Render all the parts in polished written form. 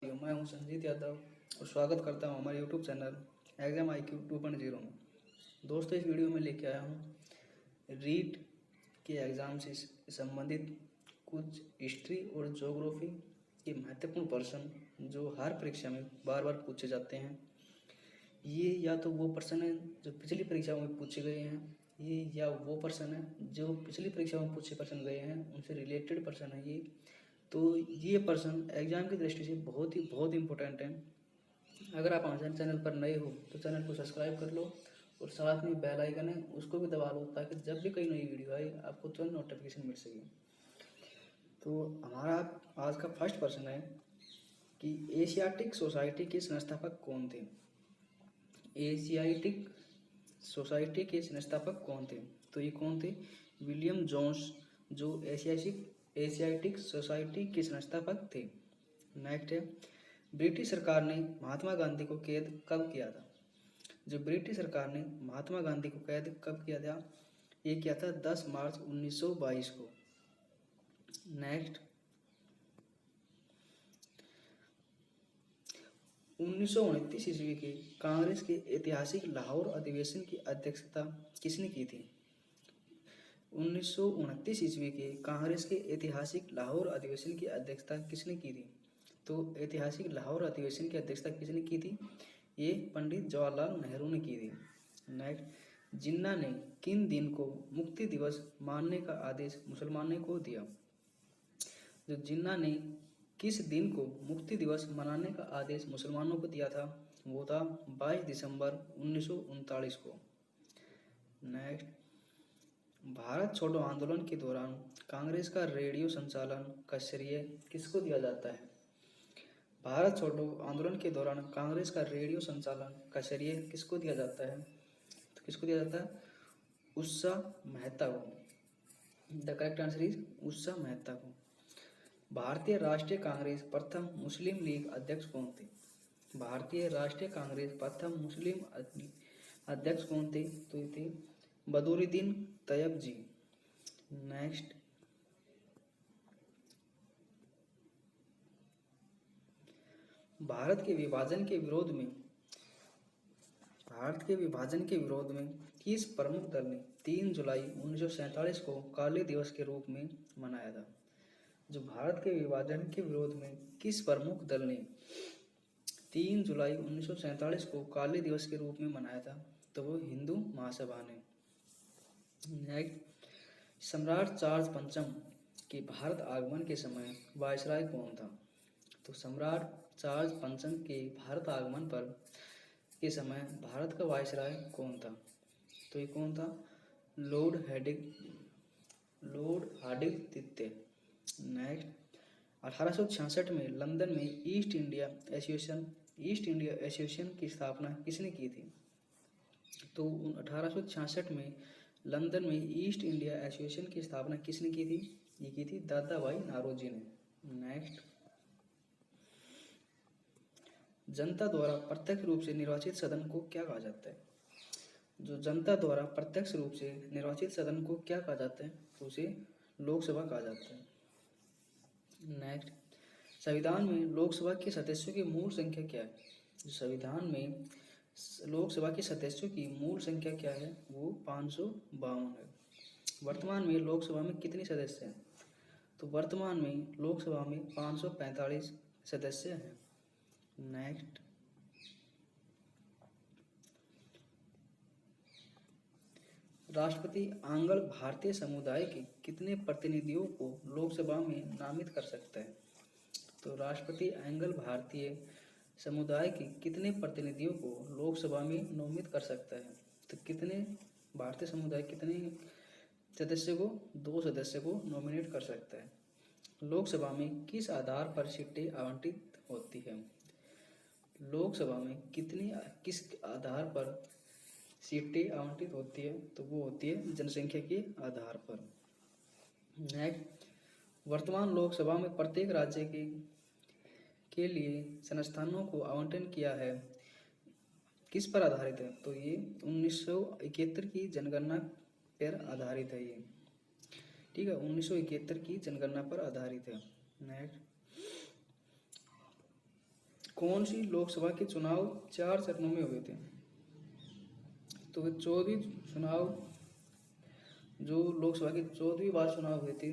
मैं हूं संजीत यादव और स्वागत करता हूं हमारे यूट्यूब चैनल एग्जाम IQ 2.0 में। दोस्तों, इस वीडियो में लेके आया हूं रीट के एग्ज़ाम से संबंधित कुछ हिस्ट्री और ज्योग्राफी के महत्वपूर्ण प्रश्न जो हर परीक्षा में बार बार पूछे जाते हैं। ये या तो वो प्रश्न है जो पिछली परीक्षाओं में पूछे गए हैं, ये या वो प्रश्न है जो पिछली परीक्षाओं में पूछे प्रश्न गए हैं उनसे रिलेटेड प्रश्न है ये। तो ये प्रश्न एग्जाम की दृष्टि से बहुत इम्पोर्टेंट है। अगर आप हमारे चैनल पर नए हो तो चैनल को सब्सक्राइब कर लो और साथ में बेल आइकन है उसको भी दबा लो ताकि जब भी कोई नई वीडियो आए आपको तुरंत नोटिफिकेशन मिल सके। तो हमारा आज का फर्स्ट प्रश्न है कि एशियाटिक सोसाइटी के संस्थापक कौन थे। एशियाटिक सोसाइटी के संस्थापक कौन थे? तो ये कौन थे? विलियम जोन्स, जो एशियाटिक सोसाइटी के संस्थापक थे। नेक्स्ट है, ब्रिटिश सरकार ने महात्मा गांधी को कैद कब किया था? जो ब्रिटिश सरकार ने महात्मा गांधी को कैद कब किया था? ये किया था 10 मार्च 1922 को। नेक्स्ट, 1929 ईस्वी के कांग्रेस के ऐतिहासिक लाहौर अधिवेशन की अध्यक्षता किसने की थी? 1929 ईस्वी के कांग्रेस के ऐतिहासिक लाहौर अधिवेशन की अध्यक्षता किसने की थी? तो ऐतिहासिक लाहौर अधिवेशन की अध्यक्षता किसने की थी? ये पंडित जवाहरलाल नेहरू ने की थी। नेक्स्ट, जिन्ना ने किन दिन को मुक्ति दिवस मानने का आदेश मुसलमानों को दिया? जो जिन्ना ने किस दिन को मुक्ति दिवस मनाने का आदेश मुसलमानों को दिया था? वो था 22 दिसंबर 1939 को। नेक्स्ट, भारत छोड़ो आंदोलन के दौरान कांग्रेस का रेडियो संचालन का श्रेय किसको दिया जाता है? भारत छोड़ो आंदोलन के दौरान कांग्रेस का रेडियो संचालन का श्रेय किसको दिया जाता है? तो किसको दिया जाता है? उषा मेहता को। The correct answer is Usha Mehta को। भारतीय राष्ट्रीय कांग्रेस प्रथम मुस्लिम लीग अध्यक्ष कौन थे? भारतीय राष्ट्रीय कांग्रेस प्रथम मुस्लिम अध्यक्ष कौन थे? तो ये थे बदरुद्दीन तैयब जी। नेक्स्ट, भारत के विभाजन के विरोध में किस प्रमुख दल ने 3 जुलाई 1947 को काले दिवस के रूप में मनाया था? जो भारत के विभाजन के विरोध में किस प्रमुख दल ने 3 जुलाई 1947 को काले दिवस के रूप में मनाया था? तो वो हिंदू महासभा ने। नेक्स्ट, सम्राट चार्ल्स पंचम के भारत आगमन के समय वायसराय कौन था? तो सम्राट चार्ल्स पंचम के भारत आगमन पर के समय भारत का वायसराय कौन था? तो ये कौन था? लॉर्ड हार्डिंग तृतीय। नेक्स्ट, 1866 में लंदन में ईस्ट इंडिया एसोसिएशन की स्थापना किसने की थी? तो 1866 में लंदन में ईस्ट इंडिया एसोसिएशन की स्थापना किसने की थी? ये की थी दादा भाई नारोजी ने। नेक्स्ट, जनता द्वारा प्रत्यक्ष रूप से निर्वाचित सदन को क्या कहा जाता है? जो जनता द्वारा प्रत्यक्ष रूप से निर्वाचित सदन को क्या कहा जाता है? तो उसे लोकसभा कहा जाता है। नेक्स्ट, संविधान में लोकसभा के सदस्यों की मूल संख्या क्या है? जो संविधान में लोकसभा के सदस्यों की मूल संख्या क्या है? वो 552 है। वर्तमान में लोकसभा में कितने सदस्य हैं? तो वर्तमान में लोकसभा में 545 सदस्य हैं। नेक्स्ट, राष्ट्रपति आंग्ल भारतीय समुदाय के कितने प्रतिनिधियों को लोकसभा में नामित कर सकता है? तो राष्ट्रपति आंग्ल भारतीय समुदाय के कितने प्रतिनिधियों को लोकसभा में नामित कर सकता है? तो कितने भारतीय समुदाय कितने सदस्य को? 2 सदस्य को नॉमिनेट कर सकता है। लोकसभा में किस आधार पर सीटें आवंटित होती है? लोकसभा में किस आधार पर सीटें आवंटित होती है? तो वो होती है जनसंख्या के आधार पर। नेक्स्ट, वर्तमान लोकसभा में प्रत्येक राज्य के लिए संस्थानों को आवंटन किया है किस पर आधारित है? तो ये 1971 की जनगणना पर आधारित है ये। ठीक है, 1971 की जनगणना पर आधारित है। नेक्स्ट, कौन सी लोकसभा के चुनाव 4 चरणों में हुए थे? तो 14वीं चुनाव, जो लोकसभा के 14वीं बार चुनाव हुए थे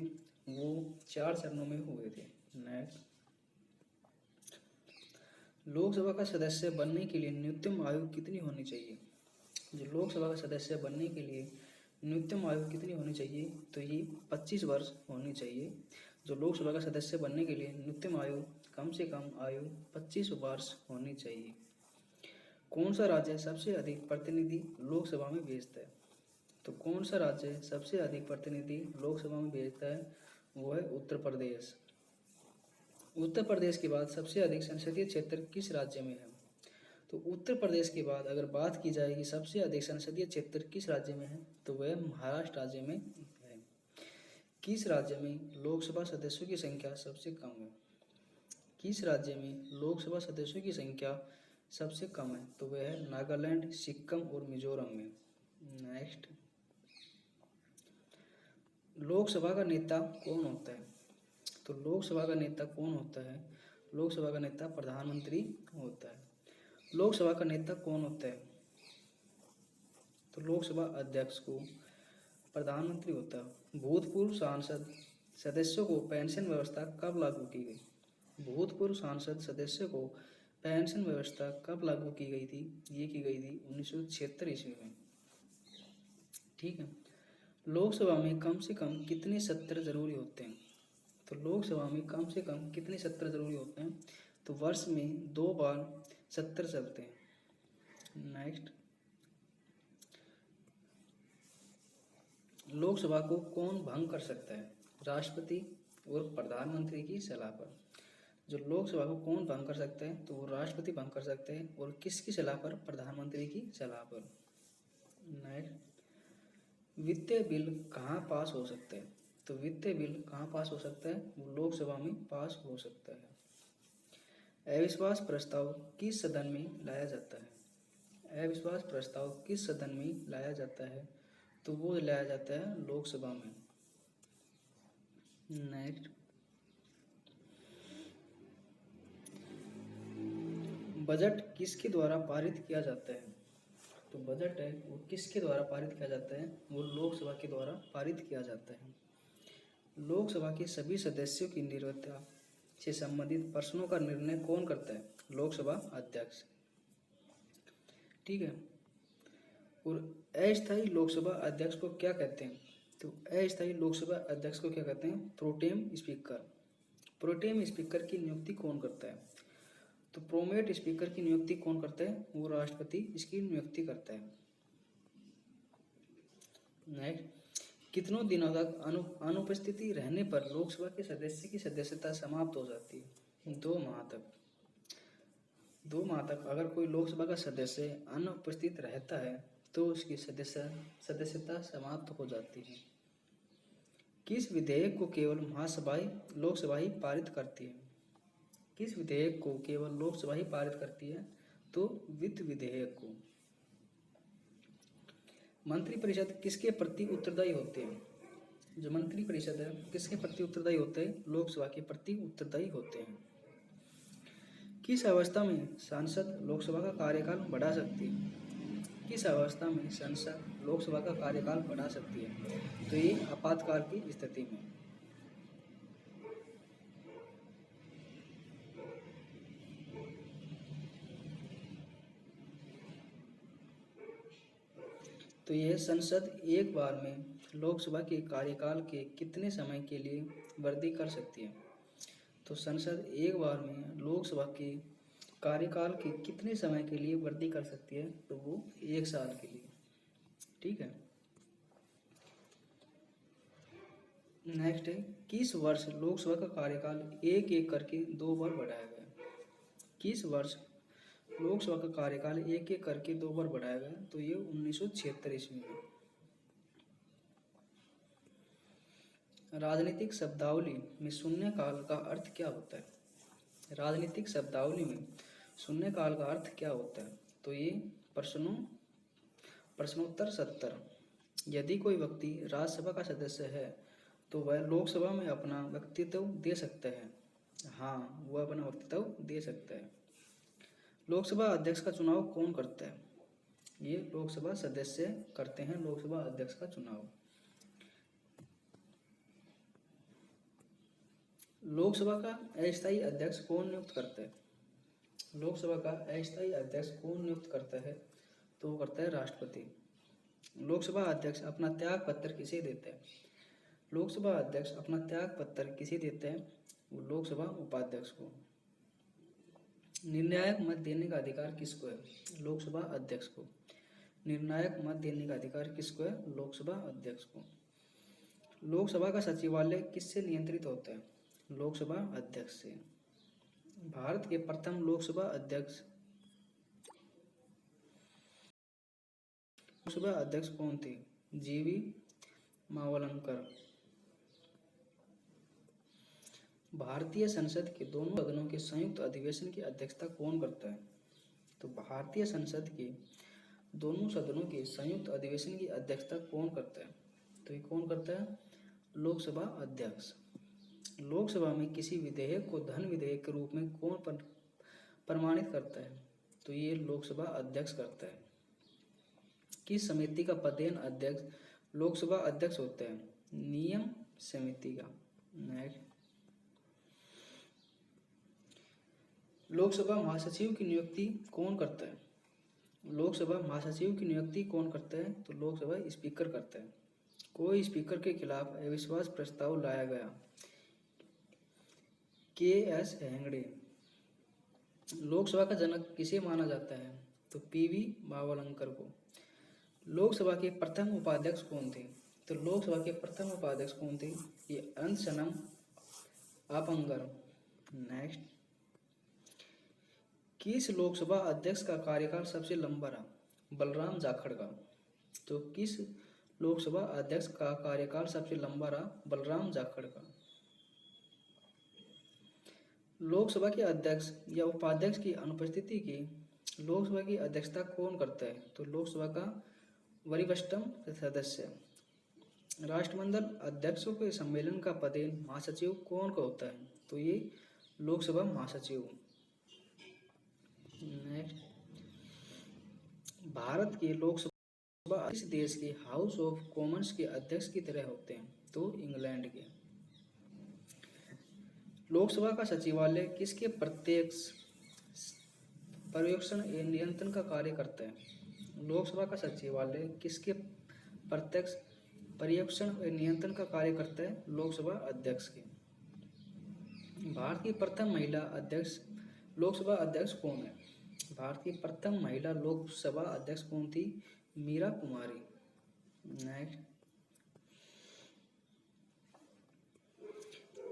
वो 4 चरणों में हुए थे। नेक्स्ट, लोकसभा का सदस्य बनने के लिए न्यूनतम आयु कितनी होनी चाहिए? जो लोकसभा का सदस्य बनने के लिए न्यूनतम आयु कितनी होनी चाहिए? तो ये 25 वर्ष होनी चाहिए। जो लोकसभा का सदस्य बनने के लिए न्यूनतम आयु, कम से कम आयु 25 वर्ष होनी चाहिए। कौन सा राज्य सबसे अधिक प्रतिनिधि लोकसभा में भेजता है? तो कौन सा राज्य सबसे अधिक प्रतिनिधि लोकसभा में भेजता है? वो है उत्तर प्रदेश। उत्तर प्रदेश के बाद सबसे अधिक संसदीय क्षेत्र किस राज्य में है? तो उत्तर प्रदेश के बाद अगर बात की जाए कि सबसे अधिक संसदीय क्षेत्र किस राज्य में है, तो वह महाराष्ट्र राज्य में है। किस राज्य में लोकसभा सदस्यों की संख्या सबसे कम है? किस राज्य में लोकसभा सदस्यों की संख्या सबसे कम है? तो वह है नागालैंड, सिक्किम और मिजोरम में। नेक्स्ट, लोकसभा का नेता कौन होता है? तो लोकसभा का नेता कौन होता है? लोकसभा का नेता प्रधानमंत्री होता है। लोकसभा का नेता कौन होता है? तो लोकसभा अध्यक्ष को प्रधानमंत्री होता है। भूतपूर्व सांसद सदस्यों को पेंशन व्यवस्था कब लागू की गई? भूतपूर्व सांसद सदस्यों को पेंशन व्यवस्था कब लागू की गई थी? ये की गई थी 1976 ईस्वी में। ठीक है। लोकसभा में कम से कम कितने सत्र जरूरी होते हैं? तो लोकसभा में कम से कम कितने सत्र जरूरी होते हैं? तो वर्ष में 2 बार सत्र चलते हैं। नेक्स्ट, लोकसभा को कौन भंग कर सकता है? राष्ट्रपति और प्रधानमंत्री की सलाह पर। जो लोकसभा को कौन भंग कर सकता है? तो वो राष्ट्रपति भंग कर सकते हैं। और किसकी सलाह पर? प्रधानमंत्री की सलाह पर। नेक्स्ट, वित्तीय बिल कहाँ पास हो सकते हैं? तो वित्तीय बिल कहाँ पास हो सकता है? वो लोकसभा में पास हो सकता है। अविश्वास प्रस्ताव किस सदन में लाया जाता है? अविश्वास प्रस्ताव किस सदन में लाया जाता है? तो वो लाया जाता है लोकसभा में। नेक्स्ट, बजट किसके द्वारा पारित किया जाता है? तो बजट है वो किसके द्वारा पारित किया जाता है? वो लोकसभा के द्वारा पारित किया जाता है। लोकसभा के सभी सदस्यों की निरंतरता से संबंधित प्रश्नों का निर्णय कौन करता है? लोकसभा अध्यक्ष। ठीक है। और अस्थायी लोकसभा अध्यक्ष को क्या कहते हैं? तो अस्थायी लोकसभा अध्यक्ष को क्या कहते हैं? Pro tem speaker. प्रोटेम स्पीकर की नियुक्ति कौन करता है? तो प्रोमेट स्पीकर की नियुक्ति कौन करता है? वो राष्ट्रपति इसकी नियुक्ति करता है। नेक्स्ट, कितनों दिनों तक अनुपस्थिति रहने पर लोकसभा के सदस्य की सदस्यता समाप्त हो जाती है? 2 माह तक। 2 माह तक अगर कोई लोकसभा का सदस्य अनुपस्थित रहता है तो उसकी सदस्यता समाप्त हो जाती है। किस विधेयक को केवल महासभा लोकसभा ही पारित करती है? किस विधेयक को केवल लोकसभा ही पारित करती है? तो वित्त विधेयक को। मंत्रिपरिषद किसके प्रति उत्तरदायी होते हैं? जो मंत्रिपरिषद है किसके प्रति उत्तरदायी होते हैं? लोकसभा के प्रति उत्तरदायी होते हैं। किस अवस्था में संसद लोकसभा का कार्यकाल बढ़ा सकती है? किस अवस्था में संसद लोकसभा का कार्यकाल बढ़ा सकती है? तो ये आपातकाल की स्थिति में। तो यह संसद एक बार में लोकसभा के कार्यकाल के कितने समय के लिए वृद्धि कर सकती है? तो संसद एक बार में लोकसभा के कार्यकाल के कितने समय के लिए वृद्धि कर सकती है? तो वो 1 साल के लिए। ठीक है। नेक्स्ट है, किस वर्ष लोकसभा का कार्यकाल एक एक करके 2 बार बढ़ाया गया? किस वर्ष लोकसभा का कार्यकाल एक एक करके 2 बार बढ़ाया गया? तो ये 1976 ईस्वी में। राजनीतिक शब्दावली में शून्यकाल का अर्थ क्या होता है? राजनीतिक शब्दावली में शून्यकाल का अर्थ क्या होता है? तो ये प्रश्नोत्तर सत्र। यदि कोई व्यक्ति राज्यसभा का सदस्य है तो वह लोकसभा में अपना वक्तव्य दे सकता है। हाँ, वह अपना वक्तव्य दे सकता है। लोकसभा अध्यक्ष का चुनाव कौन करता है? ये लोकसभा सदस्य करते हैं लोकसभा अध्यक्ष का चुनाव। लोकसभा का अस्थायी अध्यक्ष कौन नियुक्त करता है? लोकसभा का अस्थायी अध्यक्ष कौन नियुक्त करता है? तो वो करता है राष्ट्रपति। लोकसभा अध्यक्ष अपना त्याग पत्र किसे देता है? लोकसभा अध्यक्ष अपना त्याग पत्र किसे देते हैं? वो लोकसभा उपाध्यक्ष को। निर्णायक मत देने का अधिकार किसको है? लोकसभा अध्यक्ष को। निर्णायक मत देने का अधिकार किसको है? लोकसभा अध्यक्ष को। लोकसभा का सचिवालय किससे नियंत्रित होता है? लोकसभा अध्यक्ष से। भारत के प्रथम लोकसभा अध्यक्ष कौन थे? जीवी मावलंकर। भारतीय संसद के दोनों सदनों के संयुक्त अधिवेशन की अध्यक्षता कौन करता है? तो भारतीय संसद के दोनों सदनों के संयुक्त अधिवेशन की अध्यक्षता कौन करता है? तो ये कौन करता है? लोकसभा अध्यक्ष। लोकसभा में किसी विधेयक को धन विधेयक के रूप में कौन प्रमाणित करता है? तो ये लोकसभा अध्यक्ष करता है। किस समिति का पदेन अध्यक्ष लोकसभा अध्यक्ष होता है? नियम समिति का। नेक्स्ट, लोकसभा महासचिव की नियुक्ति कौन करता है? लोकसभा महासचिव की नियुक्ति कौन करता है? तो लोकसभा स्पीकर करता है। कोई स्पीकर के खिलाफ अविश्वास प्रस्ताव लाया गया, के.एस. हेगड़े। लोकसभा का जनक किसे माना जाता है? तो पी.वी. मावलंकर को। लोकसभा के प्रथम उपाध्यक्ष कौन थे? तो लोकसभा के प्रथम उपाध्यक्ष कौन थे? ये अनंतशयन अपांगर। नेक्स्ट, किस लोकसभा अध्यक्ष का कार्यकाल सबसे लंबा रहा? बलराम जाखड़ का। तो किस लोकसभा अध्यक्ष का कार्यकाल सबसे लंबा रहा? बलराम जाखड़ का। लोकसभा के अध्यक्ष या उपाध्यक्ष की अनुपस्थिति की लोकसभा की अध्यक्षता कौन करता है? तो लोकसभा का वरिष्ठतम सदस्य। राष्ट्रमंडल अध्यक्षों के सम्मेलन का पदेन महासचिव कौन का होता है? तो ये लोकसभा महासचिव। नेक्स्ट, भारत के लोकसभा इस देश के हाउस ऑफ कॉमन्स के अध्यक्ष की तरह होते हैं? तो इंग्लैंड के। लोकसभा का सचिवालय किसके प्रत्यक्ष पर्यवेक्षण एवं नियंत्रण का कार्य करता है? लोकसभा का सचिवालय किसके प्रत्यक्ष पर्यवेक्षण एवं नियंत्रण का कार्य करता है? लोकसभा अध्यक्ष के। भारत की प्रथम महिला अध्यक्ष लोकसभा अध्यक्ष कौन है? भारत की प्रथम महिला लोकसभा अध्यक्ष कौन थी? मीरा कुमारी। नेक्स्ट,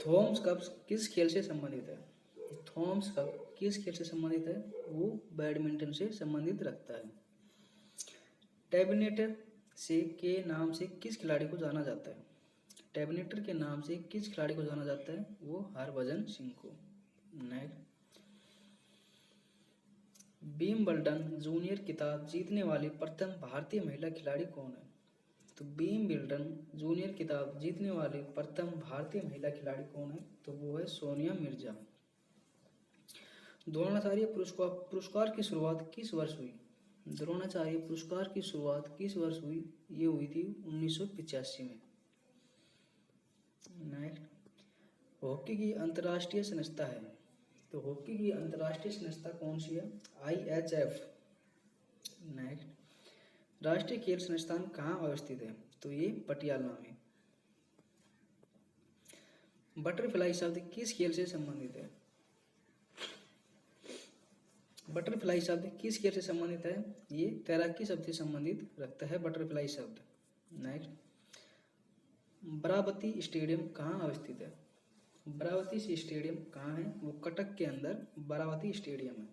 थॉमस कप किस खेल से संबंधित है? थॉमस कप किस खेल से संबंधित है? वो बैडमिंटन से संबंधित रखता है। टर्मिनेटर से के नाम से किस खिलाड़ी को जाना जाता है? टर्मिनेटर के नाम से किस खिलाड़ी को जाना जाता है? वो हरभजन सिंह को। नेक्स्ट, विंबलडन जूनियर खिताब जीतने वाली प्रथम भारतीय महिला खिलाड़ी कौन है? तो विंबलडन जूनियर खिताब जीतने वाली प्रथम भारतीय महिला खिलाड़ी कौन है? तो वो है सोनिया मिर्जा। द्रोणाचार्य पुरस्कार की शुरुआत किस वर्ष हुई? द्रोणाचार्य पुरस्कार की शुरुआत किस वर्ष हुई? ये हुई थी 1985 में। नेक्स्ट, हॉकी की अंतर्राष्ट्रीय संस्था है? तो हॉकी की अंतर्राष्ट्रीय संस्था कौन सी है? IHF। नेक्स्ट, राष्ट्रीय खेल संस्थान कहाँ अवस्थित है? तो ये पटियाला में। बटरफ्लाई शब्द किस खेल से संबंधित है? बटरफ्लाई शब्द किस खेल से संबंधित है? ये तैराकी शब्द से संबंधित रखता है बटरफ्लाई शब्द। नेक्स्ट, बराबती स्टेडियम कहाँ अवस्थित है? बराबती स्टेडियम कहाँ है? वो कटक के अंदर बराबती स्टेडियम है।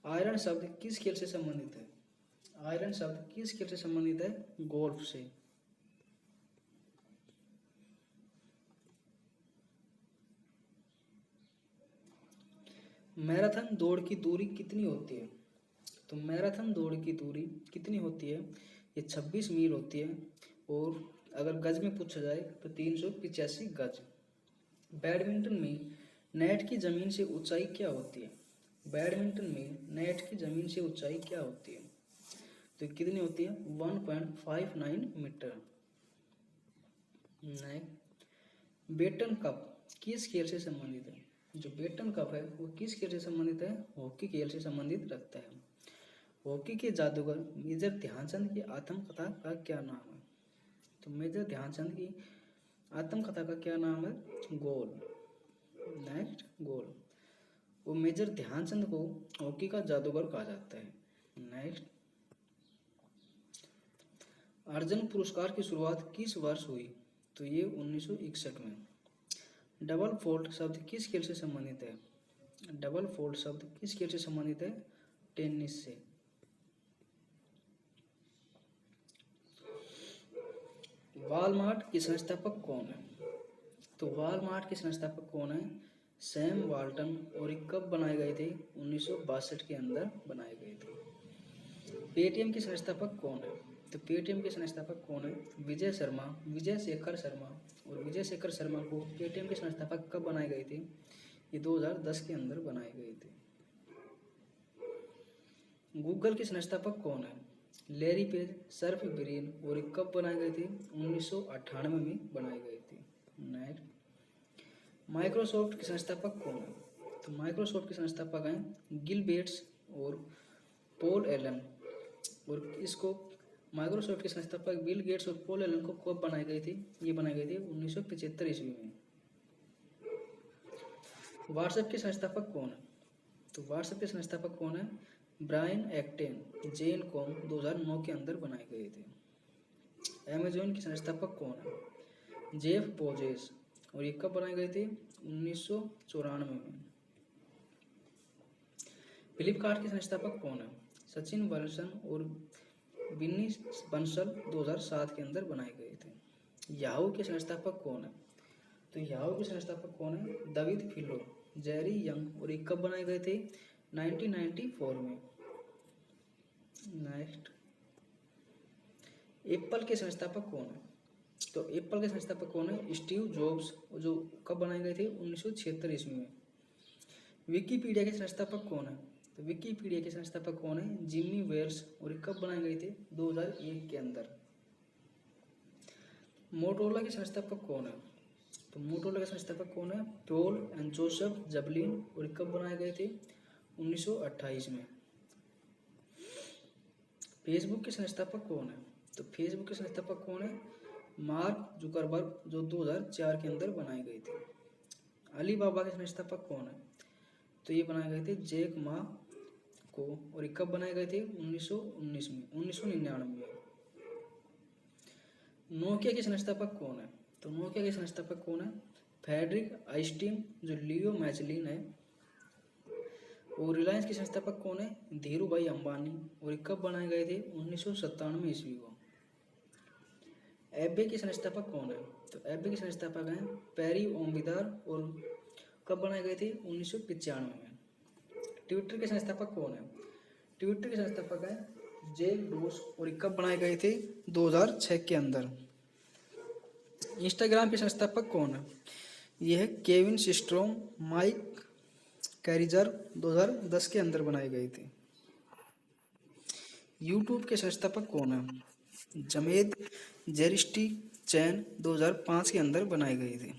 आयरन शब्द किस खेल से संबंधित है? आयरन शब्द किस खेल से संबंधित है? गोल्फ से। मैराथन दौड़ की दूरी कितनी होती है? तो मैराथन दौड़ की दूरी कितनी होती है? ये 26 मील होती है, और अगर गज में पूछा जाए तो 385 गज। बैडमिंटन में नेट की जमीन से ऊंचाई क्या होती है? बैडमिंटन में नेट की जमीन से ऊंचाई क्या होती है? तो कितनी होती है? 1.59 मीटर। नहीं। बेटन कप किस खेल से संबंधित है? जो बेटन कप है वो किस खेल से संबंधित है? हॉकी खेल से संबंधित रखता है। हॉकी के जादूगर मेजर ध्यानचंद की आत्मकथा का क्या नाम है? तो मेजर ध्यानचंद की आत्मकथा का क्या नाम है? गोल। नेक्स्ट, गोल। वो मेजर ध्यानचंद को हॉकी का जादूगर कहा जाता है। नेक्स्ट, अर्जुन पुरस्कार की शुरुआत किस वर्ष हुई? तो ये 1961 में। डबल फोल्ड शब्द किस खेल से संबंधित है? डबल फोल्ड शब्द किस खेल से संबंधित है? टेनिस से। वॉलमार्ट के संस्थापक कौन है? तो वॉलमार्ट के संस्थापक कौन है? Sam Walton. और ये कब बनाए गए थे? 1962 के अंदर बनाए गए थे। पेटीएम के संस्थापक कौन है? तो पेटीएम के संस्थापक कौन है? विजय शर्मा, विजय शेखर शर्मा। और विजय शेखर शर्मा को पेटीएम के संस्थापक कब बनाए गए थे? ये 2010 के अंदर बनाए गए थे। गूगल के संस्थापक कौन है? Larry page, Surf brain. और ये कब बनाए गए थे? 1998 में बनाए गए थे। नेक्स्ट, माइक्रोसॉफ्ट के संस्थापक कौन है? तो माइक्रोसॉफ्ट के संस्थापक हैं गिल गेट्स और पॉल एलन। और इसको माइक्रोसॉफ्ट के संस्थापक बिल गेट्स और पॉल एलन को कब बनाए गए थे? ये बनाए गए थे 1975 ईस्वी में। व्हाट्सएप के संस्थापक कौन है? तो व्हाट्सएप के संस्थापक कौन है? ब्रायन एक्टेन, जेन कॉम 2009 के अंदर बनाए गए थे। अमेजोन के संस्थापक कौन है? जेफ बोजेस। और ये कब बनाए गए थे? 1994 में। फ्लिपकार्ट के संस्थापक कौन है? सचिन बंसल और बिन्नी बंसल 2007 के अंदर बनाए गए थे। याहू के संस्थापक कौन है? तो याहू के संस्थापक कौन है? David Filo, Jerry Yang. और ये कब बनाए गए थे? 1994 में। नेक्स्ट, एप्पल के संस्थापक कौन है? तो एप्पल के संस्थापक कौन है? Steve jobs. जो कब बनाए गए थे? 1976 ईस्वी में। विकिपीडिया के संस्थापक कौन है? तो विकिपीडिया के संस्थापक कौन है? Jimmy Wales. और ये कब बनाए गए थे? 2001 के अंदर। मोटोरोला के संस्थापक कौन है? तो मोटोरोला के संस्थापक कौन है? Paul and Joseph Jablin. और ये कब बनाए गए थे? 1928 में। फेसबुक के संस्थापक कौन है? तो फेसबुक के संस्थापक कौन है? मार्क जुकरबर्ग, जो 2004 के अंदर बनाए गए थे। अलीबाबा के संस्थापक कौन है? तो ये बनाए गए थे जैक मा को। और ये कब बनाए गए थे? 1919 में, 1999 में। नोकिया के संस्थापक कौन है? तो नोकिया के संस्थापक कौन है? फ्रेडरिक आइंस्टीन, जो लियो मैचलिन है। और रिलायंस के संस्थापक कौन है? धीरू भाई अंबानी। और ये कब बनाए गए थे? 1997 ईस्वी को। एबे के संस्थापक कौन है? तो एबे के संस्थापक हैं पैरी ओमबिदार। और कब बनाए गए थे? 1995 में। ट्विटर के संस्थापक कौन है? ट्विटर के संस्थापक हैं जेक डोस। और कब बनाए गए थे? 2006 के अंदर। इंस्टाग्राम के संस्थापक कौन है? यह केविन सिस्ट्रोम, माइक कैरिजर 2010 के अंदर बनाए गए थे। यूट्यूब के संस्थापक कौन है? जमेद जेरिस्टी चैन 2005 के अंदर बनाए गए थे।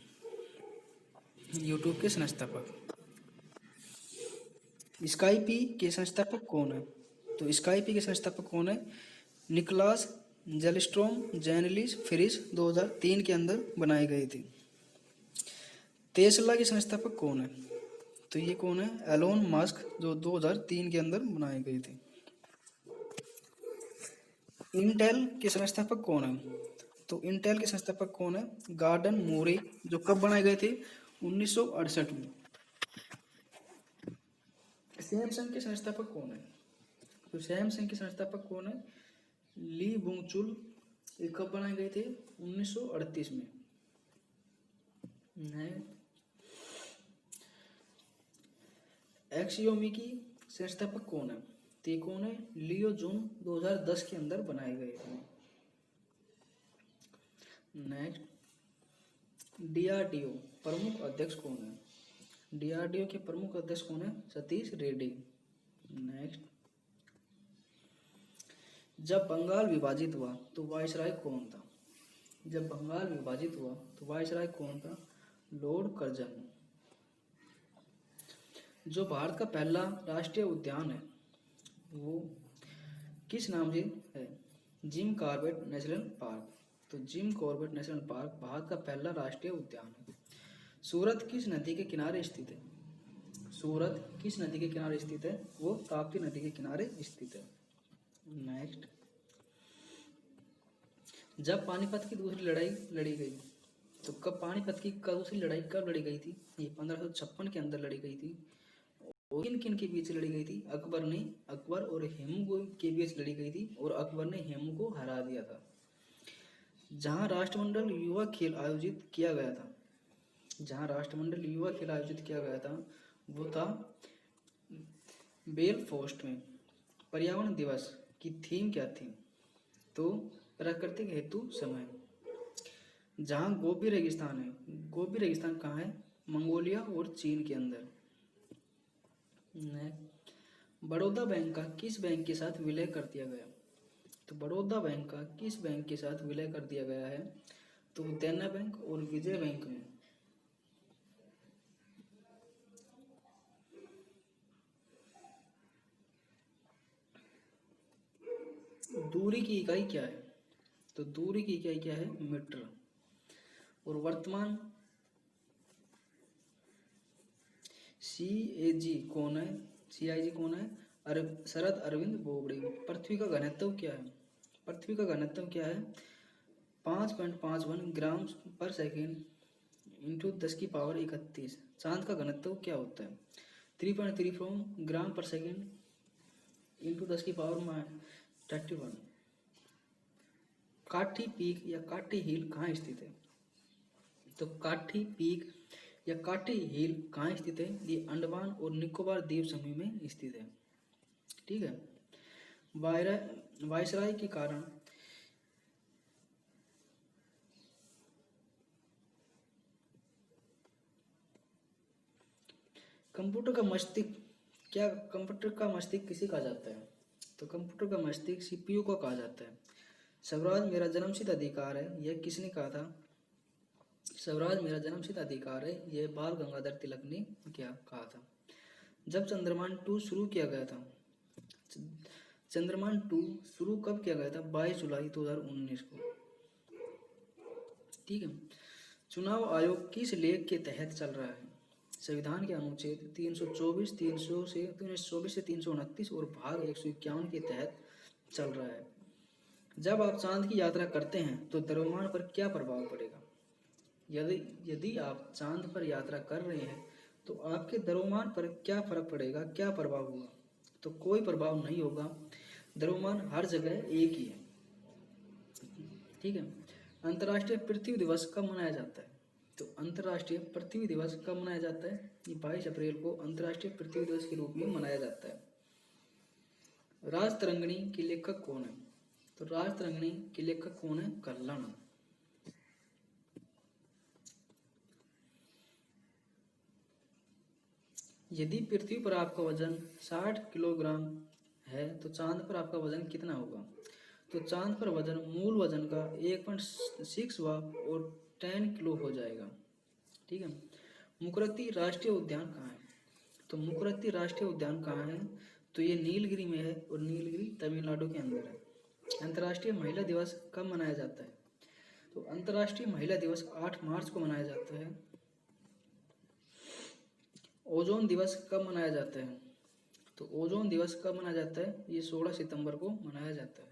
यूट्यूब के संस्थापक। स्काईपी के संस्थापक कौन है? तो स्काईपी के संस्थापक कौन है? निकलास जेलस्ट्रोम जेनलिस फ्रिस 2003 के अंदर बनाए गए थे। टेस्ला के संस्थापक कौन है? तो ये कौन है? एलोन मस्क, जो 2003 के अंदर बनाए गए थे। इंटेल के संस्थापक कौन है? तो इंटेल के संस्थापक कौन है? गॉर्डन मूरे, जो कब बनाए गए थे? 1968 में। सैमसंग के संस्थापक कौन है? तो सैमसंग के संस्थापक कौन है? ली बुंगचुल। ये कब बनाए गए थे? 1938 में। एक्सियोमी की संस्थापक कौन है? ते कौन है? लियो जून 2010 के अंदर बनाए गए थे। नेक्स्ट, डीआरडीओ प्रमुख अध्यक्ष कौन है? डीआरडीओ के प्रमुख अध्यक्ष कौन है? सतीश रेड्डी। नेक्स्ट, जब बंगाल विभाजित हुआ तो वायसराय कौन था? जब बंगाल विभाजित हुआ तो वायसराय कौन था? Lord Curzon. जो भारत का पहला राष्ट्रीय उद्यान है वो किस नाम से है? Jim Corbett national park. तो Jim Corbett national park Bharat का पहला राष्ट्रीय उद्यान है। सूरत किस नदी के किनारे स्थित है? सूरत किस नदी के किनारे स्थित है? वो ताप्ती नदी के किनारे स्थित है। नेक्स्ट, जब पानीपत की दूसरी लड़ाई लड़ी गई तो कब पानीपत की दूसरी लड़ाई कब लड़ी गई थी? ये 1556 के अंदर लड़ी गई थी। और किन किन के बीच लड़ी गई थी? अकबर और हेमू के बीच लड़ी गई थी और अकबर ने हेमू को हरा दिया था। जहां राष्ट्रमंडल युवा खेल आयोजित किया गया था, जहां राष्ट्रमंडल युवा खेल आयोजित किया गया था वो था बेलफोस्ट में। पर्यावरण दिवस की थीम क्या थी? तो प्राकृतिक हेतु समय। जहाँ गोबी रेगिस्तान है, गोबी रेगिस्तान कहाँ है? मंगोलिया और चीन के अंदर। बड़ौदा बैंक का किस बैंक के साथ विलय कर दिया गया? तो बड़ौदा बैंक का किस बैंक के साथ विलय कर दिया गया है? तो देना बैंक और विजय बैंक में। दूरी की इकाई क्या है? तो दूरी की इकाई क्या है? मीटर। और वर्तमान CAG कौन है? CIG कौन है? शरद अरविंद बोबड़े। पृथ्वी का घनत्व क्या है? पृथ्वी का घनत्व क्या है? 5.51 ग्राम पर सेकेंड इंटू 10⁻31। चांद का घनत्व क्या होता है? 3.34 ग्राम पर सेकेंड इंटू 10⁻31। काठी पीक या काठी हिल कहाँ स्थित है? तो काठी पीक या काठी हिल कहाँ स्थित है? ये अंडमान और निकोबार द्वीप समूह में स्थित है। ठीक है। वायसराय के कारण कंप्यूटर का मस्तिष्क क्या? कंप्यूटर का मस्तिष्क किसे कहा जाता है? तो कंप्यूटर का मस्तिष्क CPU को कहा जाता है। स्वराज मेरा जन्मसिद्ध अधिकार है, यह किसने कहा था? स्वराज मेरा जन्मसिद्ध अधिकार है, यह बाल गंगाधर तिलक ने क्या कहा था? जब चंद्रयान 2 शुरू किया गया था, चंद्रयान 2 शुरू कब किया गया था? 22 जुलाई 2019 को। ठीक है। चुनाव आयोग किस लेख के तहत चल रहा है? संविधान के अनुच्छेद 324 से 329 और भाग 151 के तहत चल रहा है। जब आप चांद की यात्रा करते हैं तो द्रव्यमान पर क्या प्रभाव पड़ेगा? यदि आप चांद पर यात्रा कर रहे हैं तो आपके द्रव्यमान पर क्या फर्क पड़ेगा, क्या प्रभाव होगा? तो कोई प्रभाव नहीं होगा, द्रव्यमान हर जगह एक ही है। ठीक है। अंतर्राष्ट्रीय पृथ्वी दिवस कब मनाया जाता है? तो अंतर्राष्ट्रीय पृथ्वी दिवस कब मनाया जाता है? ये 22 अप्रैल को अंतर्राष्ट्रीय पृथ्वी दिवस के रूप में मनाया जाता है। राजतरंगिणी के लेखक कौन है? तो राजतरंगिणी के लेखक कौन है? कल्हण। यदि पृथ्वी पर आपका वजन 60 किलोग्राम है तो चांद पर आपका वजन कितना होगा? तो चांद पर वजन मूल वजन का 1.6 और 10 किलो हो जाएगा। ठीक है। मुकरती राष्ट्रीय उद्यान कहाँ है? तो मुकरती राष्ट्रीय उद्यान कहाँ है? तो ये नीलगिरी में है और नीलगिरी तमिलनाडु के अंदर है। अंतर्राष्ट्रीय महिला दिवस कब मनाया जाता है? तो अंतर्राष्ट्रीय महिला दिवस 8 मार्च को मनाया जाता है। ओजोन दिवस कब मनाया जाता है? तो ओजोन दिवस कब मनाया जाता है? ये 16 सितंबर को मनाया जाता है।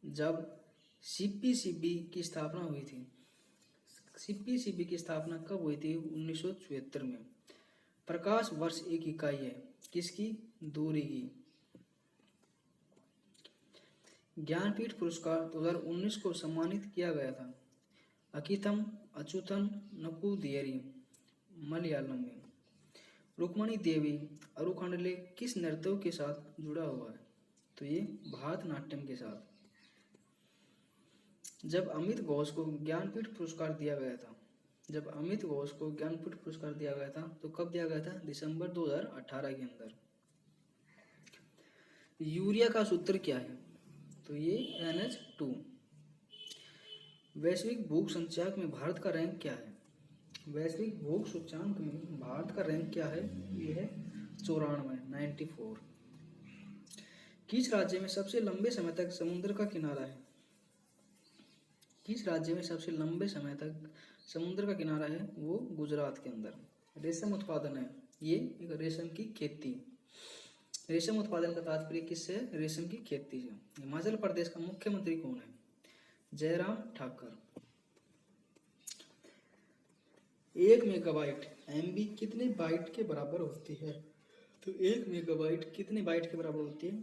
जब CPCB की स्थापना हुई थी, CPCB की स्थापना कब हुई थी? 1974 में। प्रकाश वर्ष एक इकाई है, किसकी? दूरी की। ज्ञानपीठ पुरस्कार 2019 को सम्मानित किया गया था अकिथम अच्युतन नकुदियरी मलयालम में। रुक्मणी देवी अरुखंडले किस नर्तक के साथ जुड़ा हुआ है? तो ये भारतनाट्यम के साथ। जब अमित घोष को ज्ञानपीठ पुरस्कार दिया गया था, जब अमित घोष को ज्ञानपीठ पुरस्कार दिया गया था तो कब दिया गया था? दिसंबर 2018 के अंदर। यूरिया का सूत्र क्या है? तो ये NH2। वैश्विक भूख सूचकांक में भारत का रैंक क्या है? वैश्विक भूख सूचकांक में भारत का रैंक क्या है? ये है 94। किस राज्य में सबसे लंबे समय तक समुद्र का किनारा है? किस राज्य में सबसे लंबे समय तक समुद्र का किनारा है? वो गुजरात के अंदर। रेशम उत्पादन है, ये एक रेशम की खेती। रेशम उत्पादन का तात्पर्य किससे है? रेशम की खेती से। हिमाचल प्रदेश का मुख्यमंत्री कौन है? जयराम ठाकुर। 1 मेगाबाइट MB कितने बाइट के बराबर होती है? तो 1 मेगाबाइट कितने बाइट के बराबर होती है?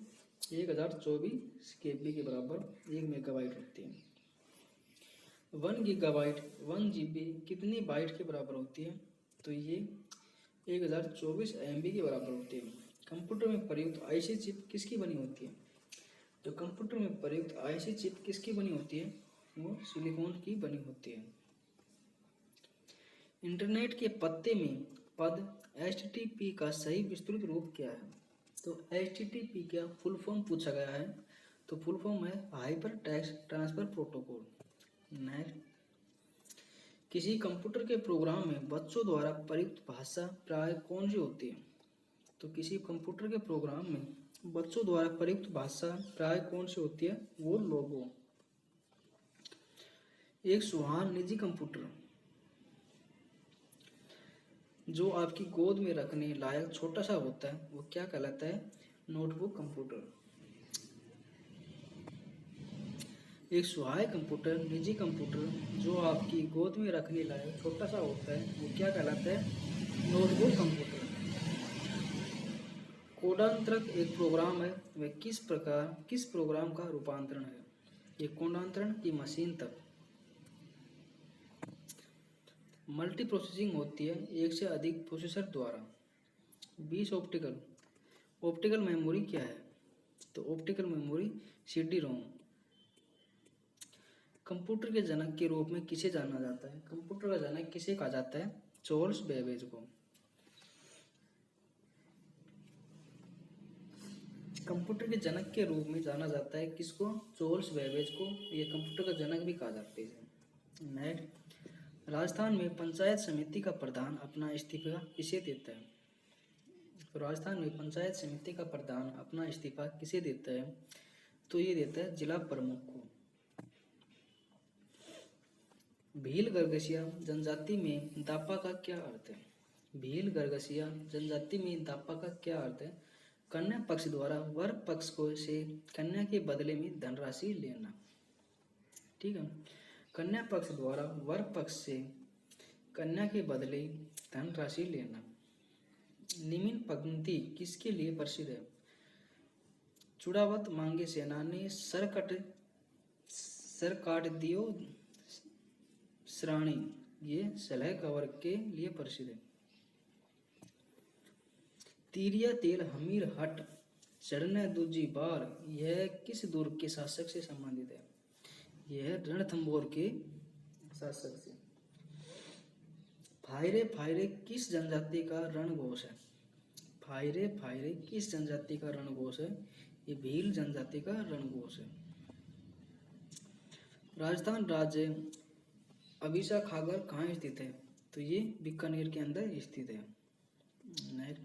1024 KB के बराबर 1 मेगाबाइट होती है। 1 गीगाबाइट 1 GB कितनी बाइट के बराबर होती है? तो ये 1024 MB के बराबर होती है। कंप्यूटर में प्रयुक्त IC चिप किसकी बनी होती है? जो कंप्यूटर में प्रयुक्त IC चिप किसकी बनी होती है? वो सिलिकॉन की बनी होती है। इंटरनेट के पते में पद HTTP का सही विस्तृत रूप क्या है? तो HTTP का फुल फॉर्म पूछा गया है, तो फुल फॉर्म है hyper text transfer protocol. Next, किसी कंप्यूटर के प्रोग्राम में बच्चों द्वारा प्रयुक्त भाषा प्राय कौन सी होती है? तो किसी कंप्यूटर के प्रोग्राम में बच्चों द्वारा प्रयुक्त भाषा प्राय कौन सी होती है? वो लोगो। एक सुहान निजी कंप्यूटर जो आपकी गोद में रखने लायक छोटा सा होता है वो क्या कहलाता है? Notebook computer. एक सुहाय कंप्यूटर निजी कंप्यूटर जो आपकी गोद में रखने लायक छोटा सा होता है वो क्या कहलाता है? Notebook computer. कोडांतरक एक प्रोग्राम है, वह किस प्रोग्राम का रूपांतरण है? ये कोडांतरण की मशीन तक। मल्टी प्रोसेसिंग होती है एक से अधिक प्रोसेसर द्वारा। 20 ऑप्टिकल मेमोरी क्या है? तो ऑप्टिकल मेमोरी CD-ROM। कंप्यूटर के जनक के रूप में किसे जाना जाता है? कंप्यूटर का जनक किसे कहा जाता है? चार्ल्स बेबेज को। कंप्यूटर के जनक के रूप में जाना जाता है किसको? चार्ल्स बेबेज को। ये कंप्यूटर का जनक भी कहा जाता है। नेक्स्ट, राजस्थान में पंचायत समिति का प्रधान अपना इस्तीफा किसे देता है? तो राजस्थान में पंचायत समिति का प्रधान अपना इस्तीफा किसे देता है? तो ये देता है जिला प्रमुख को। भील गरगसिया जनजाति में दापा का क्या अर्थ है? भील गरगसिया जनजाति में दापा का क्या अर्थ है? कन्या पक्ष द्वारा वर पक्ष को से कन्या के बदले में धनराशि लेना। ठीक है, कन्या पक्ष द्वारा वर पक्ष से कन्या के बदले धनराशि लेना। निम्न पंक्ति किसके लिए प्रसिद्ध है? चुड़ावत मांगे सेनानी सर काट दियो श्राणी, ये सलह कवर के लिए प्रसिद्ध है। तीरिया तेल हमीर हट चढ़ने दूजी बार, यह किस दुर्ग के शासक से संबंधित है? यह रणथंभौर के शासक से। फायरे फायरे किस जनजाति का रणघोष है? फायरे फायरे किस जनजाति का रणघोष है? ये भील जनजाति का रणघोष है। राजस्थान राज्य अविसा खागर कहाँ स्थित है? तो ये बीकानेर के अंदर स्थित है। नेक्स्ट,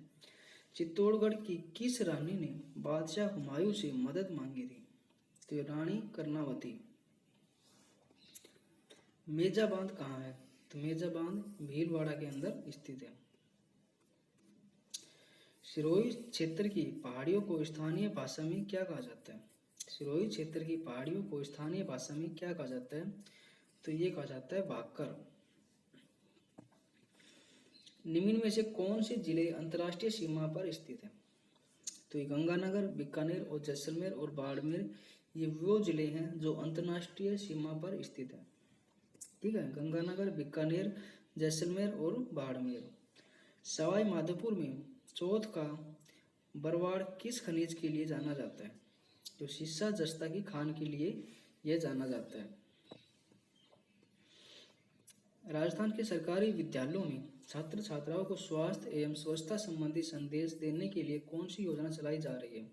चित्तौड़गढ़ की किस रानी ने बादशाह हुमायूं से मदद मांगी थी? तो ये रानी कर्णावती। मेजा बांध कहाँ है? तो मेजा बांध भीलवाड़ा के अंदर स्थित है। सिरोही क्षेत्र की पहाड़ियों को स्थानीय भाषा में क्या कहा जाता है? सिरोही क्षेत्र की पहाड़ियों को स्थानीय भाषा में क्या कहा जाता है? तो ये कहा जाता है भाकर। निम्न में से कौन से जिले अंतर्राष्ट्रीय सीमा पर स्थित है? तो ये गंगानगर, बीकानेर और जैसलमेर और बाड़मेर, ये वो जिले हैं जो अंतर्राष्ट्रीय सीमा पर स्थित है। ठीक है, गंगानगर, बीकानेर, जैसलमेर और बाड़मेर। सवाई माधोपुर में चौथ का बरवाड़ किस खनिज के लिए जाना जाता है? तो शीशा जस्ता की खान के लिए यह जाना जाता है। राजस्थान के सरकारी विद्यालयों में छात्र छात्राओं को स्वास्थ्य एवं स्वच्छता संबंधी संदेश देने के लिए कौन सी योजना चलाई जा रही है?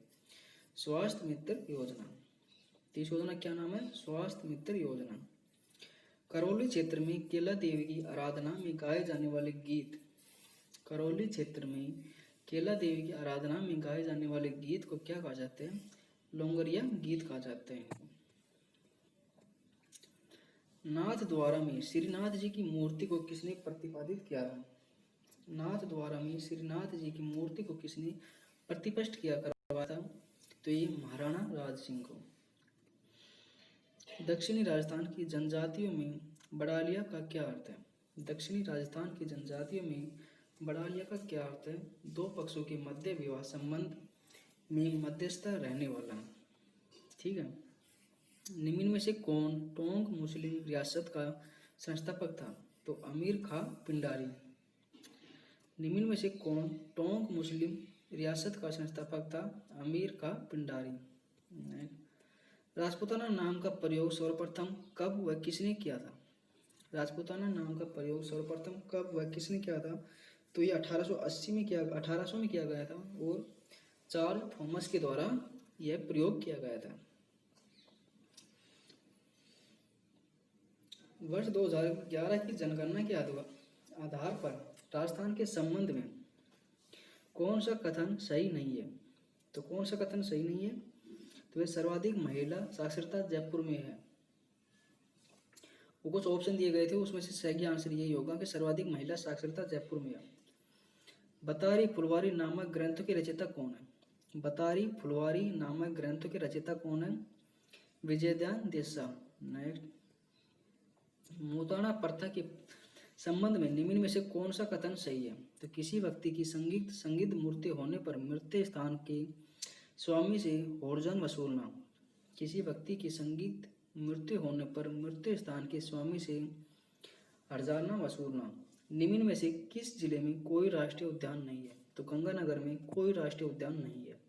स्वास्थ्य मित्र योजना। तो इस योजना क्या नाम है? स्वास्थ्य मित्र योजना। करौली क्षेत्र में केला देवी की आराधना में गाए जाने वाले गीत, करौली क्षेत्र में केला देवी की आराधना में गाए जाने वाले गीत को क्या कहा जाते हैं? लोंगरिया गीत कहा जाते हैं। नाथ द्वारा में श्रीनाथ जी की मूर्ति को किसने प्रतिपादित किया था? नाथ द्वारा में श्रीनाथ जी की मूर्ति को किसने प्रतिष्ठित किया करवाया था? तो ये महाराणा राज सिंह को। दक्षिणी राजस्थान की जनजातियों में बड़ालिया का क्या अर्थ है? दक्षिणी राजस्थान की जनजातियों में बड़ालिया का क्या अर्थ है? दो पक्षों के मध्य विवाह संबंध में मध्यस्थ रहने वाला। ठीक है। निम्न में से कौन टोंक मुस्लिम रियासत का संस्थापक था? तो अमीर खां पिंडारी। निम्न में से कौन टोंक मुस्लिम रियासत का संस्थापक था? अमीर खां पिंडारी। राजपूताना नाम का प्रयोग सर्वप्रथम कब व किसने किया था? राजपूताना नाम का प्रयोग सर्वप्रथम कब व किसने किया था? तो ये 1880 में 1800 में किया गया था और चार्ल्स थॉमस के द्वारा यह प्रयोग किया गया था। वर्ष 2011 की जनगणना के आधार पर राजस्थान के संबंध में कौन सा कथन सही नहीं है? तो कौन सा कथन सही नहीं है? तो वे सर्वाधिक महिला साक्षरता जयपुर में है। वो कुछ ऑप्शन दिए गए थे, उसमें से सही आंसर यही होगा कि सर्वाधिक महिला साक्षरता जयपुर में है। बतारी फुलवारी नामक ग्रंथ के रचयिता कौन है? बतारी फुलवारी नामक ग्रंथ के रचयिता कौन है? विजयदयाल देसा। नेक्स्ट, मोताना प्रथा के संबंध में निम्न में से कौन सा कथन सही है? तो किसी व्यक्ति की संगीत मूर्ति होने पर मृत्यु स्थान के स्वामी से हर्जाना वसूलना। किसी व्यक्ति की संगीत मृत्यु होने पर मृत्यु स्थान के स्वामी से हर्जाना वसूलना। निम्न में से किस जिले में कोई राष्ट्रीय उद्यान नहीं है? तो गंगानगर में कोई राष्ट्रीय उद्यान नहीं है।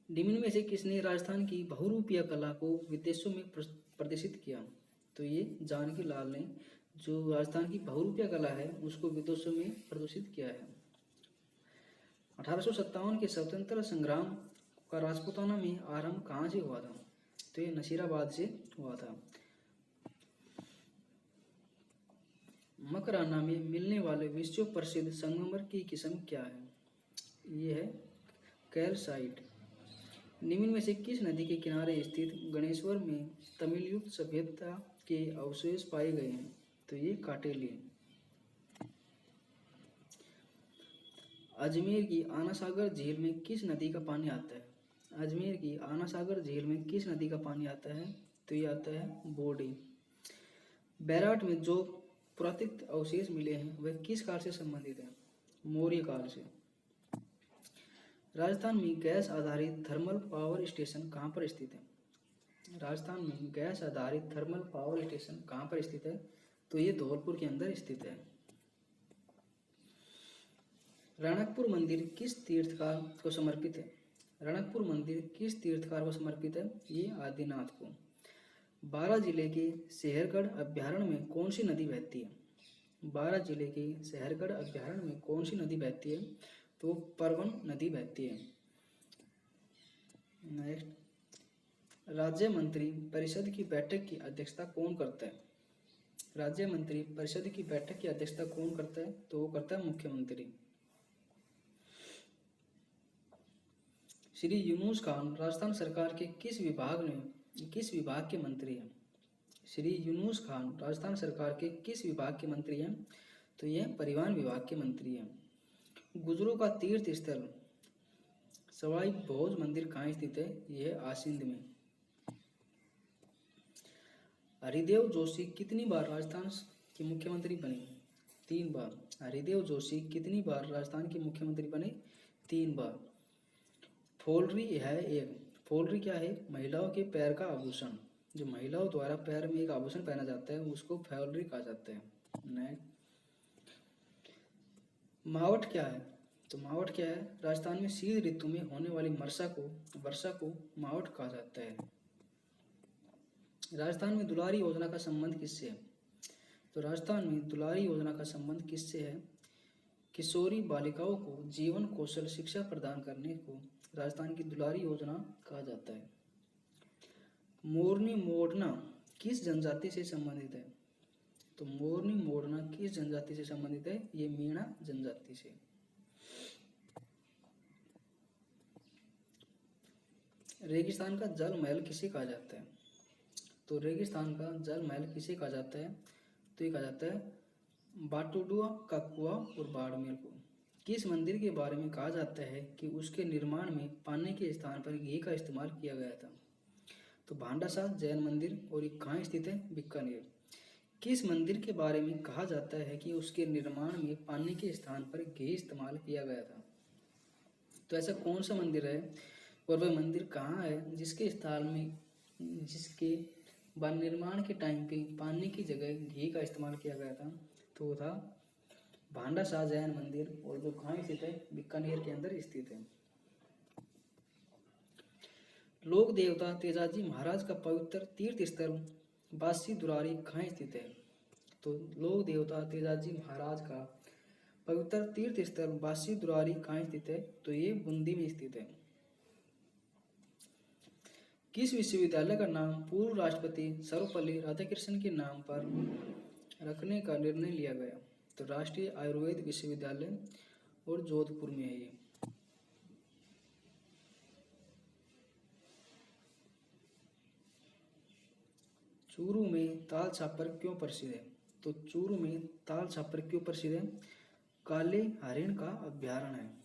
निम्न में से किसने राजस्थान की बहुरूपिया कला को विदेशों में प्रदर्शित किया? तो ये जानकी लाल ने जो राजस्थान की बहुरूपिया कला है उसको विदेशों में प्रदर्शित किया है। 1857 के स्वतंत्रता संग्राम का राजपूताना में आरंभ कहाँ से हुआ था? तो ये नसीराबाद से हुआ था। मकराना में मिलने वाले विश्व प्रसिद्ध संगमरमर की किस्म क्या है? ये है कैल्साइट। निम्न में से किस नदी के किनारे स्थित गणेश्वर में तमिलयुक्त सभ्यता के अवशेष पाए गए हैं? तो ये काटेली। अजमेर की आनासागर झील में किस नदी का पानी आता है? अजमेर की आनासागर झील में किस नदी का पानी आता है? तो ये आता है बोडी। बैराट में जो पुरातत्व अवशेष मिले हैं वह किस काल से संबंधित है? मौर्य काल से। राजस्थान में गैस आधारित थर्मल पावर स्टेशन कहाँ पर स्थित है? राजस्थान में गैस आधारित थर्मल पावर स्टेशन कहाँ पर स्थित है? तो ये धौलपुर के अंदर स्थित है। रणकपुर मंदिर किस तीर्थकार को समर्पित है? रणकपुर मंदिर किस तीर्थकार को समर्पित है? ये आदिनाथ को। बारां जिले के शहरगढ़ अभ्यारण्य में कौन सी नदी बहती है? बारां जिले के शहरगढ़ अभ्यारण्य में कौन सी नदी बहती है? तो परवन नदी बहती है। नेक्स्ट, राज्य मंत्री परिषद की बैठक की अध्यक्षता कौन करता है? राज्य मंत्री परिषद की बैठक की अध्यक्षता कौन करता है? तो वो करता है मुख्यमंत्री। श्री यूनुस खान राजस्थान सरकार के किस विभाग के मंत्री हैं? श्री यूनुस खान राजस्थान सरकार के किस विभाग के मंत्री हैं? तो ये परिवहन विभाग के मंत्री हैं। गुजरों का तीर्थ स्थल सवाई भोज मंदिर कहाँ स्थित है? यह आसिंद में। हरिदेव जोशी कितनी बार राजस्थान के मुख्यमंत्री बने? 3 बार। हरिदेव जोशी कितनी बार राजस्थान के मुख्यमंत्री बने? 3 बार। फोलरी है एक, फोलरी क्या है? महिलाओं के पैर का आभूषण। जो महिलाओं द्वारा पैर में एक आभूषण पहना जाता है उसको फोलरी कहा जाता है। नेक्स्ट, मावट क्या है? तो मावट क्या है? राजस्थान में शीत ऋतु में होने वाली वर्षा को मावट कहा जाता है। राजस्थान में दुलारी योजना का संबंध किससे है? तो राजस्थान में दुलारी योजना का संबंध किससे है? किशोरी बालिकाओं को जीवन कौशल शिक्षा प्रदान करने को राजस्थान की दुलारी योजना कहा जाता है। मोरनी मोरना किस जनजाति से संबंधित है? तो मोरनी मोरना किस जनजाति से संबंधित है? ये मीणा जनजाति से। रेगिस्तान का जल महल किसे कहा जाता है? तो रेगिस्तान का जल महल किसे कहा जाता है? तो ये कहा जाता है बाटुडुआ, ककुआ और बाड़मेर को। किस मंदिर के बारे में कहा जाता है कि उसके निर्माण में पानी के स्थान पर घी का इस्तेमाल किया गया था? तो भांडासाह जैन मंदिर, और ये कहाँ स्थित है? बीकानेर। किस मंदिर के बारे में कहा जाता है कि उसके निर्माण में पानी के स्थान पर घी इस्तेमाल किया गया था? तो ऐसा कौन सा मंदिर है और वह मंदिर कहाँ है जिसके निर्माण के टाइम पे पानी की जगह घी का इस्तेमाल किया गया था? तो वो था भांडासाह जैन मंदिर, और जो कहाँ स्थित है? बीकानेर के अंदर स्थित है। लोक देवता तेजाजी महाराज का पवित्र तीर्थ स्थल बासी दुरारी कहाँ स्थित है? तो लोक देवता तेजाजी महाराज का पवित्र तीर्थ स्थल बासी दुरारी कहाँ स्थित है? तो ये बूंदी में स्थित है। किस विश्वविद्यालय का नाम पूर्व राष्ट्रपति सर्वपल्ली राधाकृष्णन के नाम पर रखने का निर्णय लिया गया? तो राष्ट्रीय आयुर्वेद विश्वविद्यालय, और जोधपुर में है ये। चूरू में ताल छापर क्यों प्रसिद्ध है? तो चूरू में ताल छापर क्यों प्रसिद्ध है? काले हरिण का अभ्यारण्य है।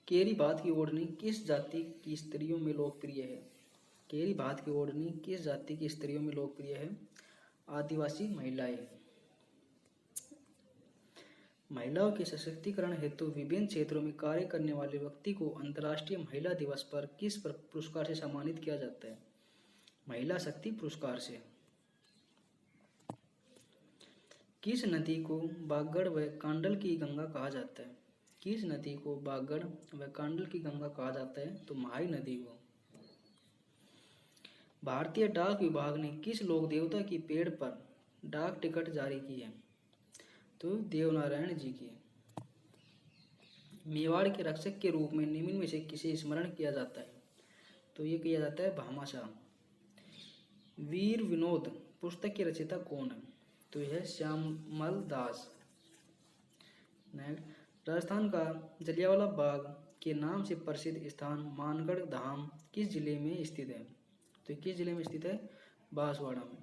केरी बात की ओढ़नी किस जाति की स्त्रियों में लोकप्रिय है? केरी बात की ओढ़नी किस जाति की स्त्रियों में लोकप्रिय है? आदिवासी महिलाएं। महिलाओं के सशक्तिकरण हेतु विभिन्न क्षेत्रों में कार्य करने वाले व्यक्ति को अंतर्राष्ट्रीय महिला दिवस पर किस पुरस्कार से सम्मानित किया जाता है? महिला शक्ति पुरस्कार से। किस नदी को बागड़ व कांडल की गंगा कहा जाता है? किस नदी को बागड़ व कांडल की गंगा कहा जाता है? तो महाई नदी को। भारतीय डाक विभाग ने किस लोक देवता की पेड़ पर डाक टिकट जारी की है? तो देवनारायण जी की। मेवाड़ के रक्षक के रूप में निम्न में से किसे स्मरण किया जाता है? तो ये किया जाता है भामाशाह। वीर विनोद पुस्तक के रचयिता कौन है? तो यह है श्यामल दास। नेक्स्ट, राजस्थान का जलियांवाला बाग के नाम से प्रसिद्ध स्थान मानगढ़ धाम किस जिले में स्थित है? तो किस जिले में स्थित है? बांसवाड़ा में।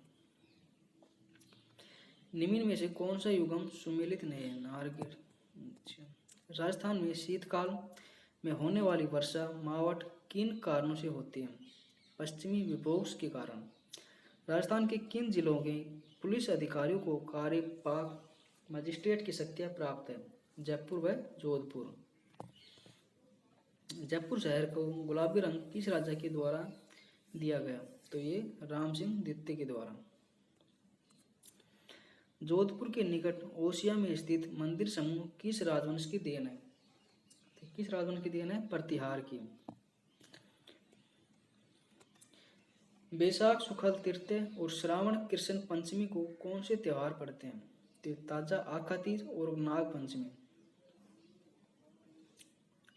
निम्न में से कौन सा युगम सुमेलित नहीं है? नारगिर। अच्छा, राजस्थान में शीतकाल में होने वाली वर्षा मावट किन कारणों से होती है? पश्चिमी विक्षोभ के कारण। राजस्थान के किन जिलों के पुलिस अधिकारियों को कार्यपालक मजिस्ट्रेट की शक्तियां प्राप्त है? जयपुर व जोधपुर। जयपुर शहर को गुलाबी रंग किस राजा के द्वारा दिया गया? तो ये राम सिंह द्वितीय के द्वारा। जोधपुर के निकट ओसिया में स्थित मंदिर समूह किस राजवंश की देन है? तो किस राजवंश की देन है? प्रतिहार की। बैसाख शुक्ल तृतीय और श्रावण कृष्ण पंचमी को कौन से त्योहार पड़ते हैं? तो ताजा आखा तीज और नाग पंचमी।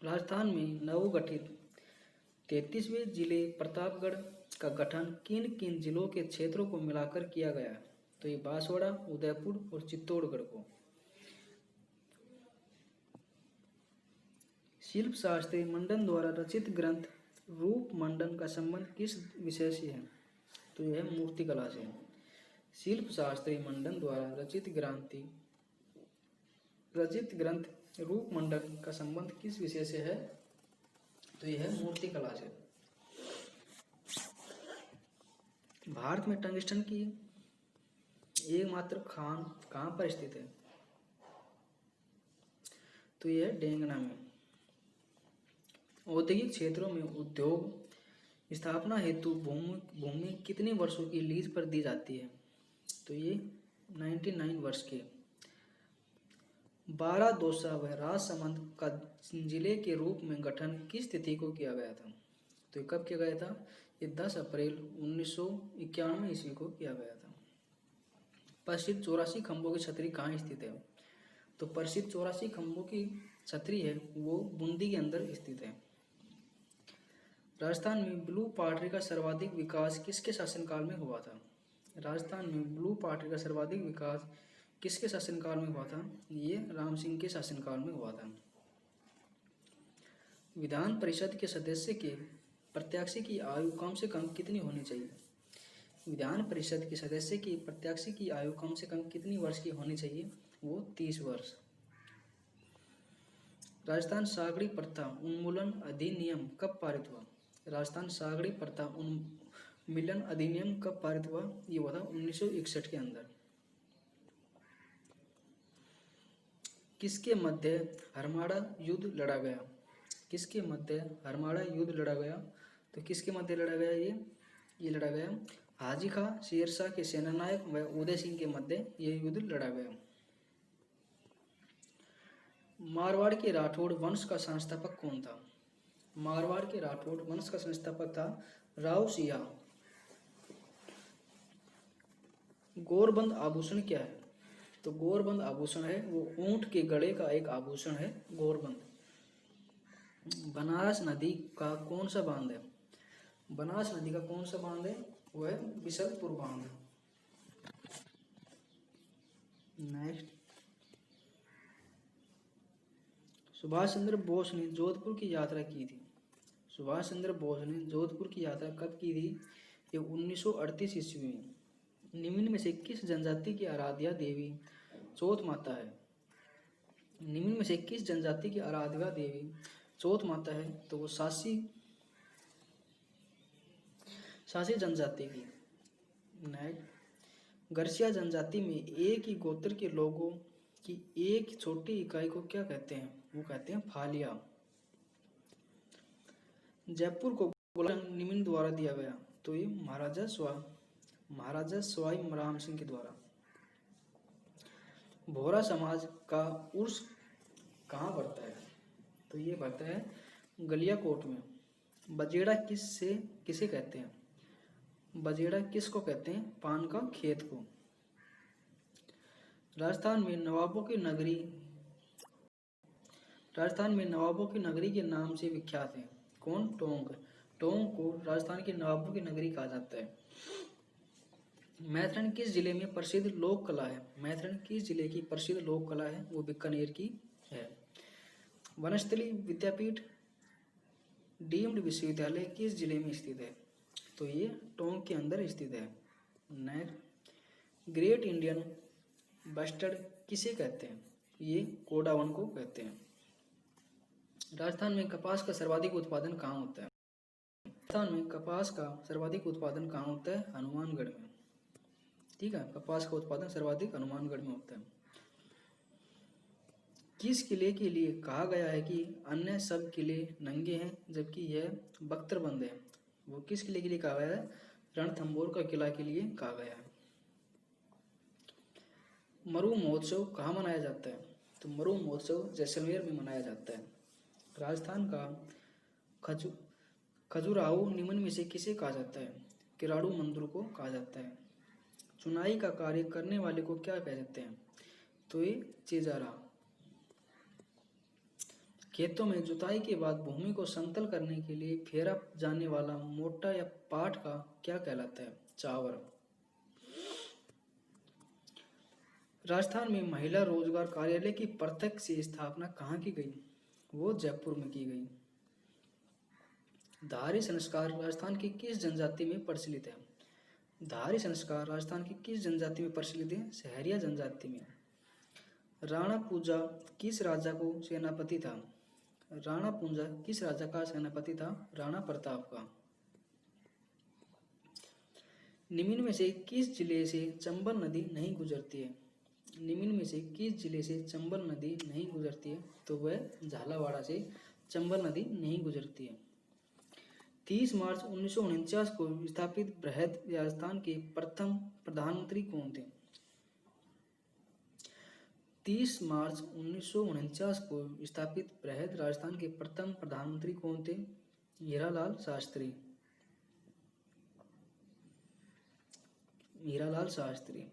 राजस्थान में नवगठित 33वें जिले प्रतापगढ़ का गठन किन किन जिलों के क्षेत्रों को मिलाकर किया गया है? तो ये बांसवाड़ा, उदयपुर और चित्तौड़गढ़ को। शिल्प शास्त्री मंडन द्वारा रचित ग्रंथ रूप मंडन का संबंध किस विषय से है? तो यह है मूर्तिकला से। शिल्प शास्त्री मंडन द्वारा रचित ग्रंथ रूप मंडन का संबंध किस विषय से है? तो यह है मूर्तिकला से। भारत में टंगस्टन की एकमात्र खान कहाँ पर स्थित है? तो यह है डेंगना में। औद्योगिक क्षेत्रों में उद्योग स्थापना हेतु भूमि कितने वर्षों की लीज पर दी जाती है? तो ये 99 वर्ष के। 12 दौसा व राजसमंद का जिले के रूप में गठन किस तिथि को किया गया था? तो कब किया गया था? ये 10 अप्रैल 1991 ईस्वी को किया गया था। प्रसिद्ध 84 खंभों की छतरी कहाँ स्थित है? तो प्रसिद्ध 84 खंभों की छतरी है वो बूंदी के अंदर स्थित है। राजस्थान में ब्लू पॉटरी का सर्वाधिक विकास किसके शासनकाल में हुआ था? राजस्थान में ब्लू पॉटरी का सर्वाधिक विकास किसके शासनकाल में हुआ था? ये राम सिंह के शासनकाल में हुआ था। विधान परिषद के सदस्य के प्रत्याशी की आयु कम से कम कितनी होनी चाहिए? विधान परिषद के सदस्य की प्रत्याशी की आयु कम से कम कितनी वर्ष की होनी चाहिए? वो 30 वर्ष। राजस्थान सागड़ी प्रथा उन्मूलन अधिनियम कब पारित हुआ? राजस्थान सागड़ी प्रथा उन्मूलन अधिनियम कब पारित हुआ? ये हुआ था 1961 के अंदर। किसके मध्य हरमाड़ा युद्ध लड़ा गया? किसके मध्य हरमाड़ा युद्ध लड़ा गया? तो किसके मध्य लड़ा गया? ये लड़ा गया हाजी खां शेरशाह के सेनानायक व उदय सिंह के मध्य ये युद्ध लड़ा गया। मारवाड़ के राठौड़ वंश का संस्थापक कौन था? मारवाड़ के राठौड़ वंश का संस्थापक था राव सिंह। गौरबंद आभूषण क्या है? तो गौरबंद आभूषण है वो ऊंट के गले का एक आभूषण है गौरबंद। बनास नदी का कौन सा बांध है? बनास नदी का कौन सा बांध है? वो है बिशनपुर बांध। नेक्स्ट, सुभाष चंद्र बोस ने जोधपुर की यात्रा की थी। सुभाष चंद्र बोस ने जोधपुर की यात्रा कब की थी? ये 1938 ईस्वी में। निम्न में से किस जनजाति की आराध्या देवी चौथ माता है? निम्न में से किस जनजाति की आराध्या देवी चौथ माता है? तो वो सासी जनजाति की। नेक्स्ट, गरसिया जनजाति में एक ही गोत्र के लोगों की एक छोटी इकाई को क्या कहते हैं? वो कहते हैं फालिया। जयपुर को निम्न द्वारा दिया गया। तो ये महाराजा सवाई राम सिंह के द्वारा। भोरा समाज का उर्स कहाँ पड़ता है? तो ये पड़ता है गलियाकोट में। बजेड़ा किसे कहते हैं? बजेड़ा किसको कहते हैं? पान का खेत को। राजस्थान में नवाबों की नगरी के नाम से विख्यात है कौन? टोंक। टोंक को राजस्थान की नवाबों की नगरी कहा जाता है। मैथरन किस जिले में प्रसिद्ध लोक कला है? मैथरन किस जिले की प्रसिद्ध लोक कला है? वो बीकानेर की है। वनस्थली विद्यापीठ डीम्ड विश्वविद्यालय किस जिले में स्थित है? तो ये टोंक के अंदर स्थित है। नेक्स्ट, ग्रेट इंडियन बस्टर्ड किसे कहते हैं? ये कोडावन को कहते हैं। राजस्थान में कपास का सर्वाधिक उत्पादन कहाँ होता है? राजस्थान में कपास का सर्वाधिक उत्पादन कहाँ होता है? हनुमानगढ़ में। ठीक है, कपास का उत्पादन सर्वाधिक हनुमानगढ़ में होता है। किस किले के लिए कहा गया है कि अन्य सब किले नंगे हैं जबकि यह बख्तरबंद है? वो किस किले के लिए कहा गया है? रणथंभौर का किला के लिए कहा गया है। मरु महोत्सव कहाँ मनाया जाता है? तो मरु महोत्सव जैसलमेर में मनाया जाता है। राजस्थान का खजुराहो निम्न में से किसे कहा जाता है? किराड़ू मंदिर को कहा जाता है। चुनाई का कार्य करने वाले को क्या कहते हैं? तो ये चेजारा। खेतों में जुताई के बाद भूमि को समतल करने के लिए फेरा जाने वाला मोटा या पाट का क्या कहलाता है? चावर। राजस्थान में महिला रोजगार कार्यालय की प्रत्यक्ष स्थापना कहाँ की गई? वो जयपुर में की गई। धारी संस्कार राजस्थान की किस जनजाति में प्रचलित है? धारी संस्कार राजस्थान की किस जनजाति में प्रचलित है? सहरिया जनजाति में। राणा पूजा किस राजा को सेनापति था? राणा पूजा किस राजा का सेनापति था? राणा प्रताप का। निम्न में से किस जिले से चंबल नदी नहीं गुजरती है? निम्न में से किस जिले से चंबल नदी नहीं गुजरती है? तो वह झालावाड़ से चंबल नदी नहीं गुजरती है। 30 मार्च 1949 को स्थापित बृहद राजस्थान के प्रथम प्रधानमंत्री कौन थे? 30 मार्च 1949 को स्थापित बृहद राजस्थान के प्रथम प्रधानमंत्री कौन थे? हीरालाल शास्त्री। हीरालाल शास्त्री।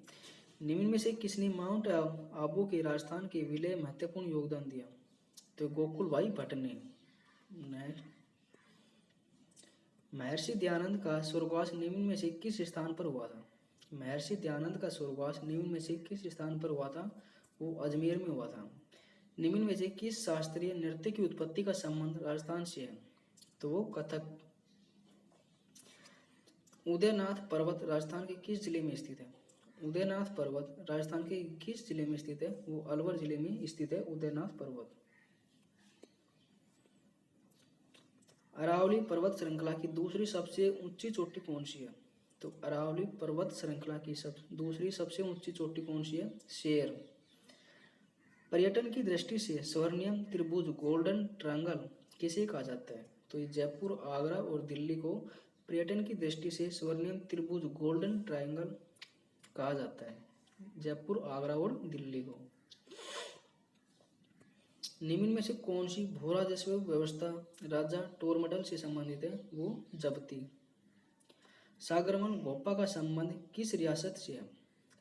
निम्न में से किसने माउंट आबू के राजस्थान के विलय महत्वपूर्ण योगदान दिया? तो गोकुल भाई भट्ट ने। नेक्स्ट, महर्षि दयानंद का स्वर्गवास निम्न में से किस स्थान पर हुआ था? महर्षि दयानंद का स्वर्गवास निम्न में से किस स्थान पर हुआ था? वो अजमेर में हुआ था। निम्न में से किस शास्त्रीय नृत्य की उत्पत्ति का संबंध राजस्थान से है? तो वो कथक। उदयनाथ पर्वत राजस्थान के किस जिले में स्थित है? उदयनाथ पर्वत राजस्थान के किस जिले में स्थित है? वो अलवर जिले में स्थित है उदयनाथ पर्वत। अरावली पर्वत श्रृंखला की दूसरी सबसे ऊंची चोटी कौन सी है? तो अरावली पर्वत श्रृंखला की दूसरी सबसे ऊंची चोटी कौन सी है? शेर। पर्यटन की दृष्टि से स्वर्णिम त्रिभुज गोल्डन ट्रायंगल किसे कहा जाता है? तो ये जयपुर, आगरा और दिल्ली को पर्यटन की दृष्टि से स्वर्णिम त्रिभुज गोल्डन ट्रायंगल कहा जाता है। जयपुर, आगरा और दिल्ली को। निम्न में से कौन सी भू राजस्व व्यवस्था राजा टोरमडल से संबंधित है? वो जब्ती। सागरमल गोपा का संबंध किस रियासत से है?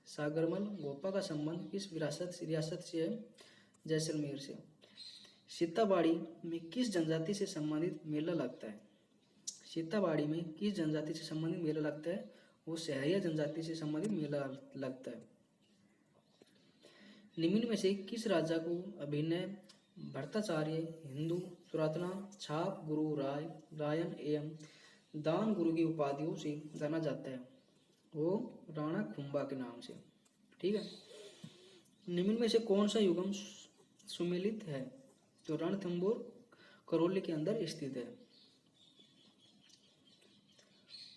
सागरमल गोपा का संबंध किस रियासत से है? जैसलमेर से। सीताबाड़ी में किस जनजाति से संबंधित मेला लगता है? सीताबाड़ी में किस जनजाति से संबंधित मेला लगता है? वो सहरिया जनजाति से संबंधित मेला लगता है। निम्न में से किस राजा को अभिनय भट्टाचार्य, हिंदू सुरातना, छाप गुरु राय, रायन एवं दान गुरु की उपाधियों से जाना जाता है? वो राणा खुंबा के नाम से। ठीक है। निम्न में से कौन सा युगम सुमेलित है? तो रणथंबोर करौली के अंदर स्थित है।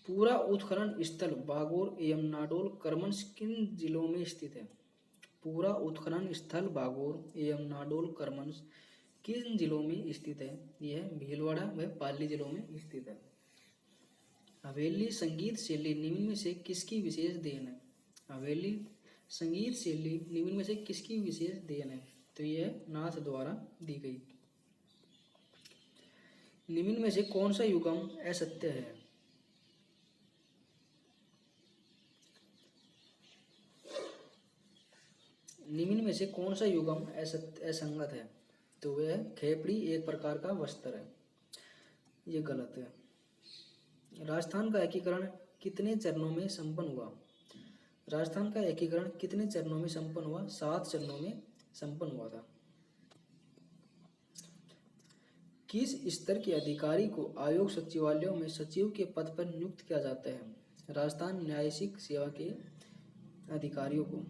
पूरा उत्खनन स्थल बागोर एवं नाडोल करमन किन जिलों में स्थित है? पूरा उत्खनन स्थल बागोर एवं नाडोल करमन किन जिलों में स्थित है? यह भीलवाड़ा व पाली जिलों में स्थित है। हवेली संगीत शैली निम्न में से किसकी विशेष देन है? हवेली संगीत शैली निम्न में से किसकी विशेष देन है? तो यह नाथ द्वारा दी गई। निम्न में से कौन सा युगम असत्य है? निम्न में से कौन सा युगम असंगत है? तो वह खेपड़ी एक प्रकार का वस्त्र है। ये गलत है। राजस्थान का एकीकरण कितने चरणों में संपन्न हुआ? राजस्थान का एकीकरण कितने चरणों में संपन्न हुआ? 7 चरणों में संपन्न हुआ था। किस स्तर के अधिकारी को आयोग सचिवालयों में सचिव के पद पर नियुक्त किया जाता है? राजस्थान न्यायिक सेवा के अधिकारियों को।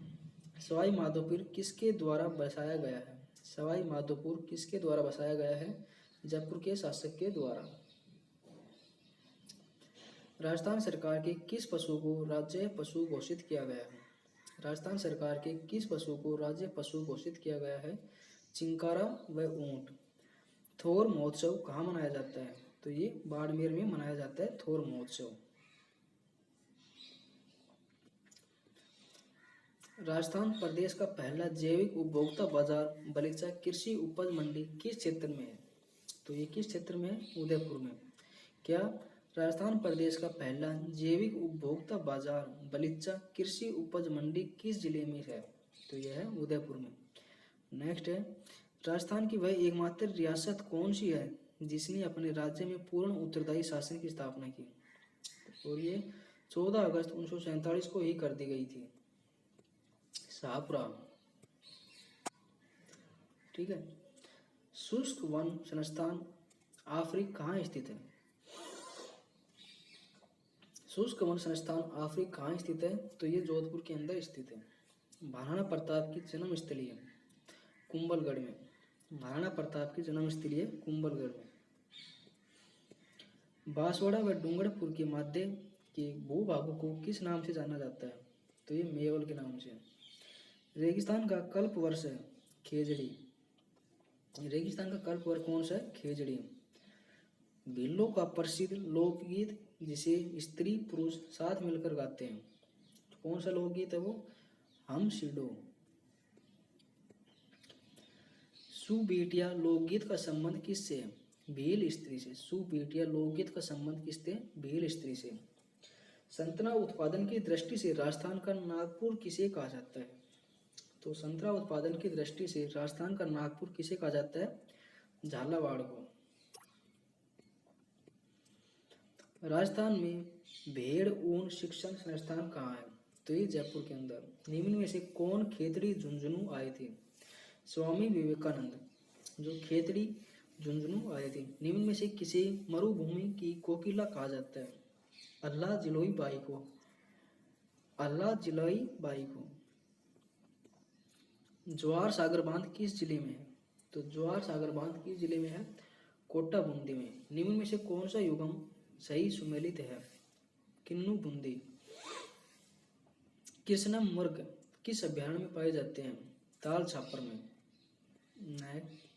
सवाई माधोपुर किसके द्वारा बसाया गया है? सवाई माधोपुर किसके द्वारा बसाया गया है? जयपुर के शासक के द्वारा। राजस्थान सरकार के किस पशु को राज्य पशु घोषित किया गया है? राजस्थान सरकार के किस पशु को राज्य पशु घोषित किया गया है? चिंकारा व ऊंट। थोर महोत्सव कहाँ मनाया जाता है? तो ये बाड़मेर में मनाया जाता है थोर महोत्सव। राजस्थान प्रदेश का पहला जैविक उपभोक्ता बाजार बलीचा कृषि उपज मंडी किस क्षेत्र में है? तो ये किस क्षेत्र में है? उदयपुर में। क्या राजस्थान प्रदेश का पहला जैविक उपभोक्ता बाजार बलीचा कृषि उपज मंडी किस जिले में है? तो यह है उदयपुर में। नेक्स्ट है, राजस्थान की वह एकमात्र रियासत कौन सी है जिसने अपने राज्य में पूर्ण उत्तरदायी शासन की स्थापना की? और ये 14 अगस्त 1947 को ही कर दी गई थी। शाहपुरा। ठीक है। शुष्क वन संस्थान अफ्रीका कहाँ स्थित है? शुष्क वन संस्थान अफ्रीका कहाँ स्थित है? तो ये जोधपुर के अंदर स्थित है। महाराणा प्रताप की जन्म स्थली है कुंभलगढ़ में। महाराणा प्रताप की जन्म स्थली है कुंभलगढ़ में। बांसवाड़ा व डूंगरपुर के मध्य के भूभागों को किस नाम से जाना जाता है? तो ये मेवल के नाम से। रेगिस्तान का कल्प वर्ष है खेजड़ी। रेगिस्तान का कल्प वर्ष कौन सा है? खेजड़ी। भीलों का प्रसिद्ध लोकगीत जिसे स्त्री पुरुष साथ मिलकर गाते हैं, कौन सा लोकगीत है वो? हम सिडो। सुबेटिया लोकगीत का संबंध किससे है? भील स्त्री से। सुबेटिया लोकगीत का संबंध किससे? भील स्त्री से। संतरा उत्पादन की दृष्टि से राजस्थान का नागपुर किसे कहा जाता है? तो संतरा उत्पादन की दृष्टि से राजस्थान का नागपुर किसे कहा जाता है? झालावाड़ को। राजस्थान में भेड़ ऊन शिक्षण संस्थान कहाँ है? तो ये जयपुर के अंदर। निम्न में से कौन खेतड़ी झुंझुनू आए थे? स्वामी विवेकानंद जो खेतड़ी झुंझुनू आए थे। निम्न में से किसे मरुभूमि की कोकिला कहा जाता है? अल्लाह जिलोई बाई को। अल्लाह जिलोई बाई को। ज्वार सागर बांध किस जिले में है? तो ज्वार सागर बांध किस जिले में है? कोटा बूंदी में। निम्न में से कौन सा युगम सही सुमेलित है? किन्नू बूंदी। कृष्णम मुर्ग किस अभयारण्य में पाए जाते हैं? ताल छापर में। नेक्स्ट,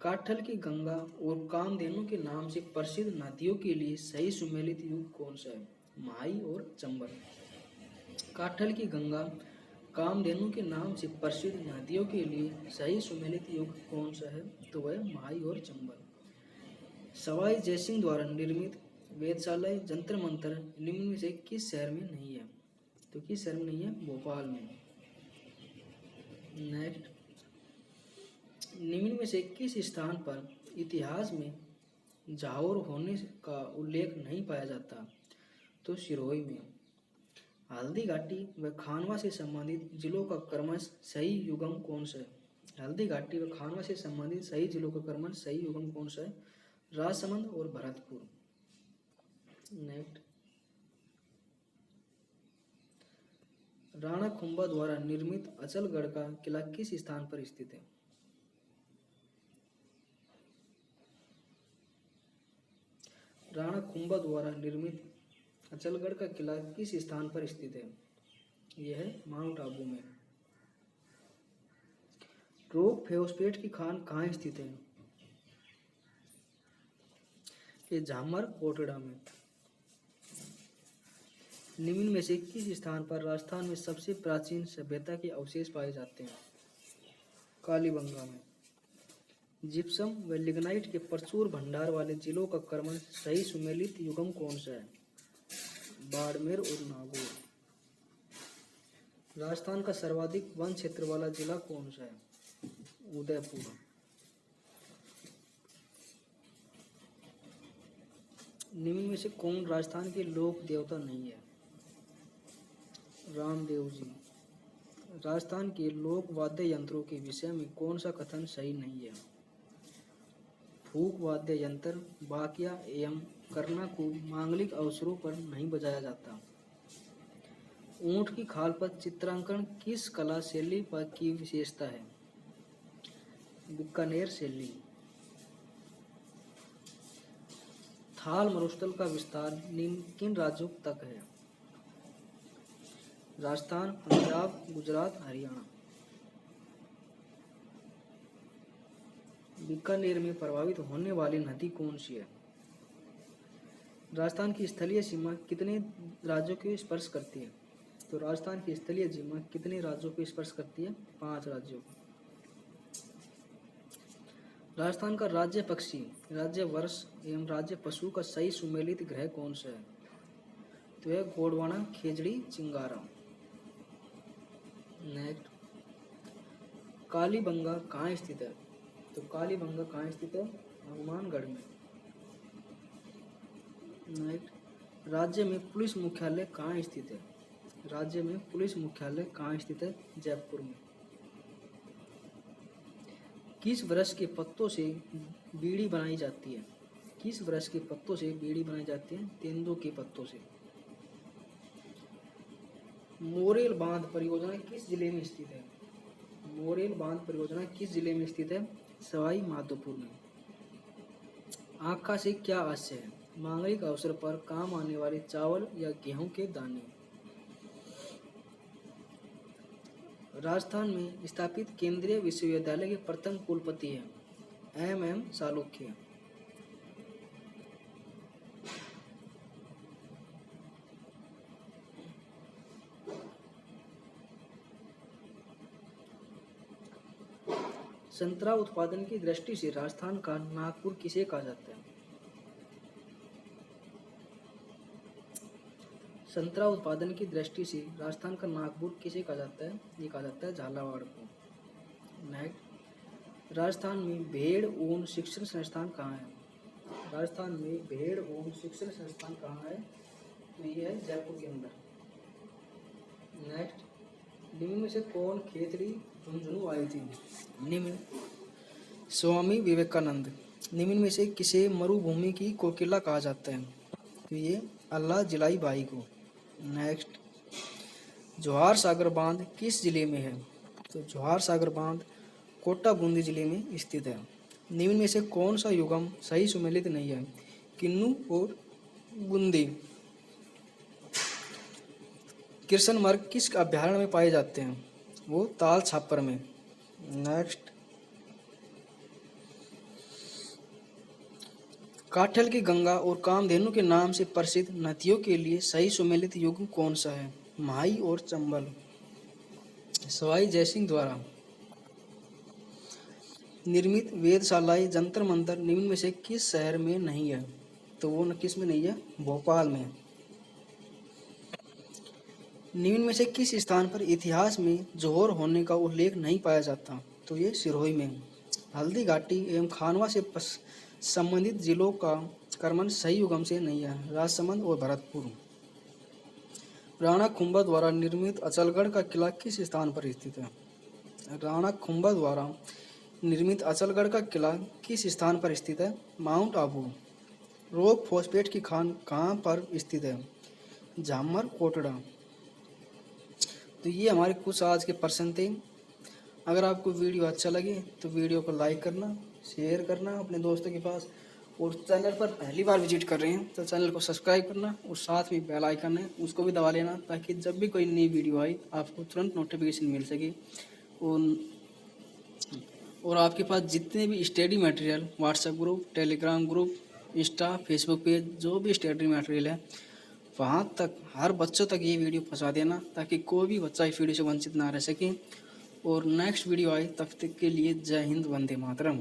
काठल की गंगा और कामधेनु के नाम से प्रसिद्ध नदियों के लिए सही सुमेलित युग कौन सा है? माही और चंबल। काठल की गंगा कामधेनु के नाम से प्रसिद्ध नदियों के लिए सही सुमेलित युग कौन सा है? तो वह माही और चंबल। सवाई जयसिंह द्वारा निर्मित वेधशाला जंतर मंतर निम्न में से किस शहर में नहीं है? तो किस शहर में नहीं है? भोपाल में। नेक्स्ट, निम्न में से किस स्थान पर इतिहास में जाहोर होने का उल्लेख नहीं पाया जाता? तो सिरोही में। हल्दी घाटी व खानवा से संबंधित जिलों का क्रमश सही युगम कौन सा है? हल्दी घाटी व खानवा से संबंधित सही जिलों का क्रमश सही युगम कौन सा है? राजसमंद और भरतपुर। नेक्स्ट, राणा कुंभा द्वारा निर्मित अचलगढ़ का किला किस स्थान पर स्थित है? राणा कुंभा द्वारा निर्मित अचलगढ़ का किला किस स्थान पर स्थित है? यह है माउंट आबू में। रोक फेओस्पेट की खान कहाँ स्थित है? ये झामर कोटड़ा में। निम्न में से किस स्थान पर राजस्थान में सबसे प्राचीन सभ्यता के अवशेष पाए जाते हैं? कालीबंगा में। जिप्सम व लिग्नाइट के प्रचुर भंडार वाले जिलों का क्रमश सही सुमेलित युगम कौन सा है? बाड़मेर और नागौर। राजस्थान का सर्वाधिक वन क्षेत्र वाला जिला कौन सा है? उदयपुर। निम्न में से कौन राजस्थान के लोक देवता नहीं है? रामदेव जी। राजस्थान के लोक वाद्य यंत्रों के विषय में कौन सा कथन सही नहीं है? फूक वाद्य यंत्र बाकिया एवं करना को मांगलिक अवसरों पर नहीं बजाया जाता। ऊंट की खाल पर चित्रांकन किस कला शैली पर की विशेषता है? बीकानेर शैली। थाल मरुस्थल का विस्तार किन राज्यों तक है? राजस्थान, पंजाब, गुजरात, हरियाणा। बीकानेर में प्रभावित होने वाली नदी कौन सी है? राजस्थान की स्थलीय सीमा कितने राज्यों को स्पर्श करती है? तो राजस्थान की स्थलीय सीमा कितने राज्यों को स्पर्श करती है? 5 राज्यों को। राजस्थान का राज्य पक्षी, राज्य वर्ष एवं राज्य पशु का सही सुमेलित ग्रह कौन सा है? तो यह गोंडवाना, खेजड़ी, चिंगारा। नेक्स्ट, कालीबंगा कहाँ स्थित है? तो कालीबंगा कहाँ स्थित है? हनुमानगढ़ में। नेक्स्ट, राज्य में पुलिस मुख्यालय कहाँ स्थित है? राज्य में पुलिस मुख्यालय कहाँ स्थित है? जयपुर में। किस वृक्ष के पत्तों से बीड़ी बनाई जाती है? किस वृक्ष के पत्तों से बीड़ी बनाई जाती है? तेंदुओं के पत्तों से। मोरेल बांध परियोजना किस जिले में स्थित है? मोरेल बांध परियोजना किस जिले में स्थित है? सवाई माधोपुर में। आँखा से क्या आशय है? मांगलिक अवसर पर काम आने वाले चावल या गेहूं के दाने। राजस्थान में स्थापित केंद्रीय विश्वविद्यालय के प्रथम कुलपति हैं MM चालुक्य। संतरा उत्पादन की दृष्टि से राजस्थान का नागपुर किसे कहा जाता है? संतरा उत्पादन की दृष्टि से राजस्थान का नागपुर किसे कहा जाता है? ये कहा जाता है झालावाड़ को। नेक्स्ट, राजस्थान में भेड़ ऊन शिक्षण संस्थान कहाँ है? राजस्थान में भेड़ ऊन शिक्षण संस्थान कहाँ है? तो ये है जयपुर के अंदर। नेक्स्ट, निम्न में से कौन खेतड़ी झुंझुनू आई थी? निम्न, स्वामी विवेकानंद। निम्न में से किसे मरुभूमि की कोकिला कहा जाता है? तो ये अल्लाह जिलाई बाई को। नेक्स्ट, जवाहर सागर बांध किस जिले में है? तो जवाहर सागर बांध कोटा बूंदी जिले में स्थित है। निम्न में से कौन सा युगम सही सुमेलित नहीं है? किन्नू और बूंदी। कृष्णमर्ग किस अभयारण्य में पाए जाते हैं? वो ताल छापर में। नेक्स्ट, काठल की गंगा और कामधेनु के नाम से प्रसिद्ध नदियों के लिए सही सुमेलित युग कौन सा है? माही और चंबल। सवाई जयसिंह द्वारा निर्मित वेधशालाएं जंतर मंतर निम्न में से किस शहर में नहीं है? तो वो किस में नहीं है? भोपाल में। निम्न में से किस स्थान पर इतिहास में जोहर होने का उल्लेख नहीं पाया जाता? तो ये सिरोही में। हल्दी घाटी एवं खानवा से संबंधित जिलों का क्रमश सही युगम से नहीं है। राजसमंद और भरतपुर। राणा कुंभा द्वारा निर्मित अचलगढ़ का किला किस स्थान पर स्थित है? राणा कुंभा द्वारा निर्मित अचलगढ़ का किला किस स्थान पर स्थित है? माउंट आबू। रोक फॉस्फेट की खान कहाँ पर स्थित है? झामर कोटड़ा। तो ये हमारे कुछ आज के प्रश्न थे। अगर आपको वीडियो अच्छा लगे तो वीडियो को लाइक करना, शेयर करना अपने दोस्तों के पास, और चैनल पर पहली बार विजिट कर रहे हैं तो चैनल को सब्सक्राइब करना, और साथ में बेल आइकन है उसको भी दबा लेना, ताकि जब भी कोई नई वीडियो आए आपको तुरंत नोटिफिकेशन मिल सके। और आपके पास जितने भी study material, WhatsApp group, Telegram group, Insta, Facebook page, जो भी स्टडी मटेरियल है वहाँ तक हर बच्चों तक ये वीडियो पहुँचा देना, ताकि कोई भी बच्चा इस वीडियो से वंचित ना रह सके। और नेक्स्ट वीडियो आए तब तक के लिए जय हिंद, वंदे मातरम।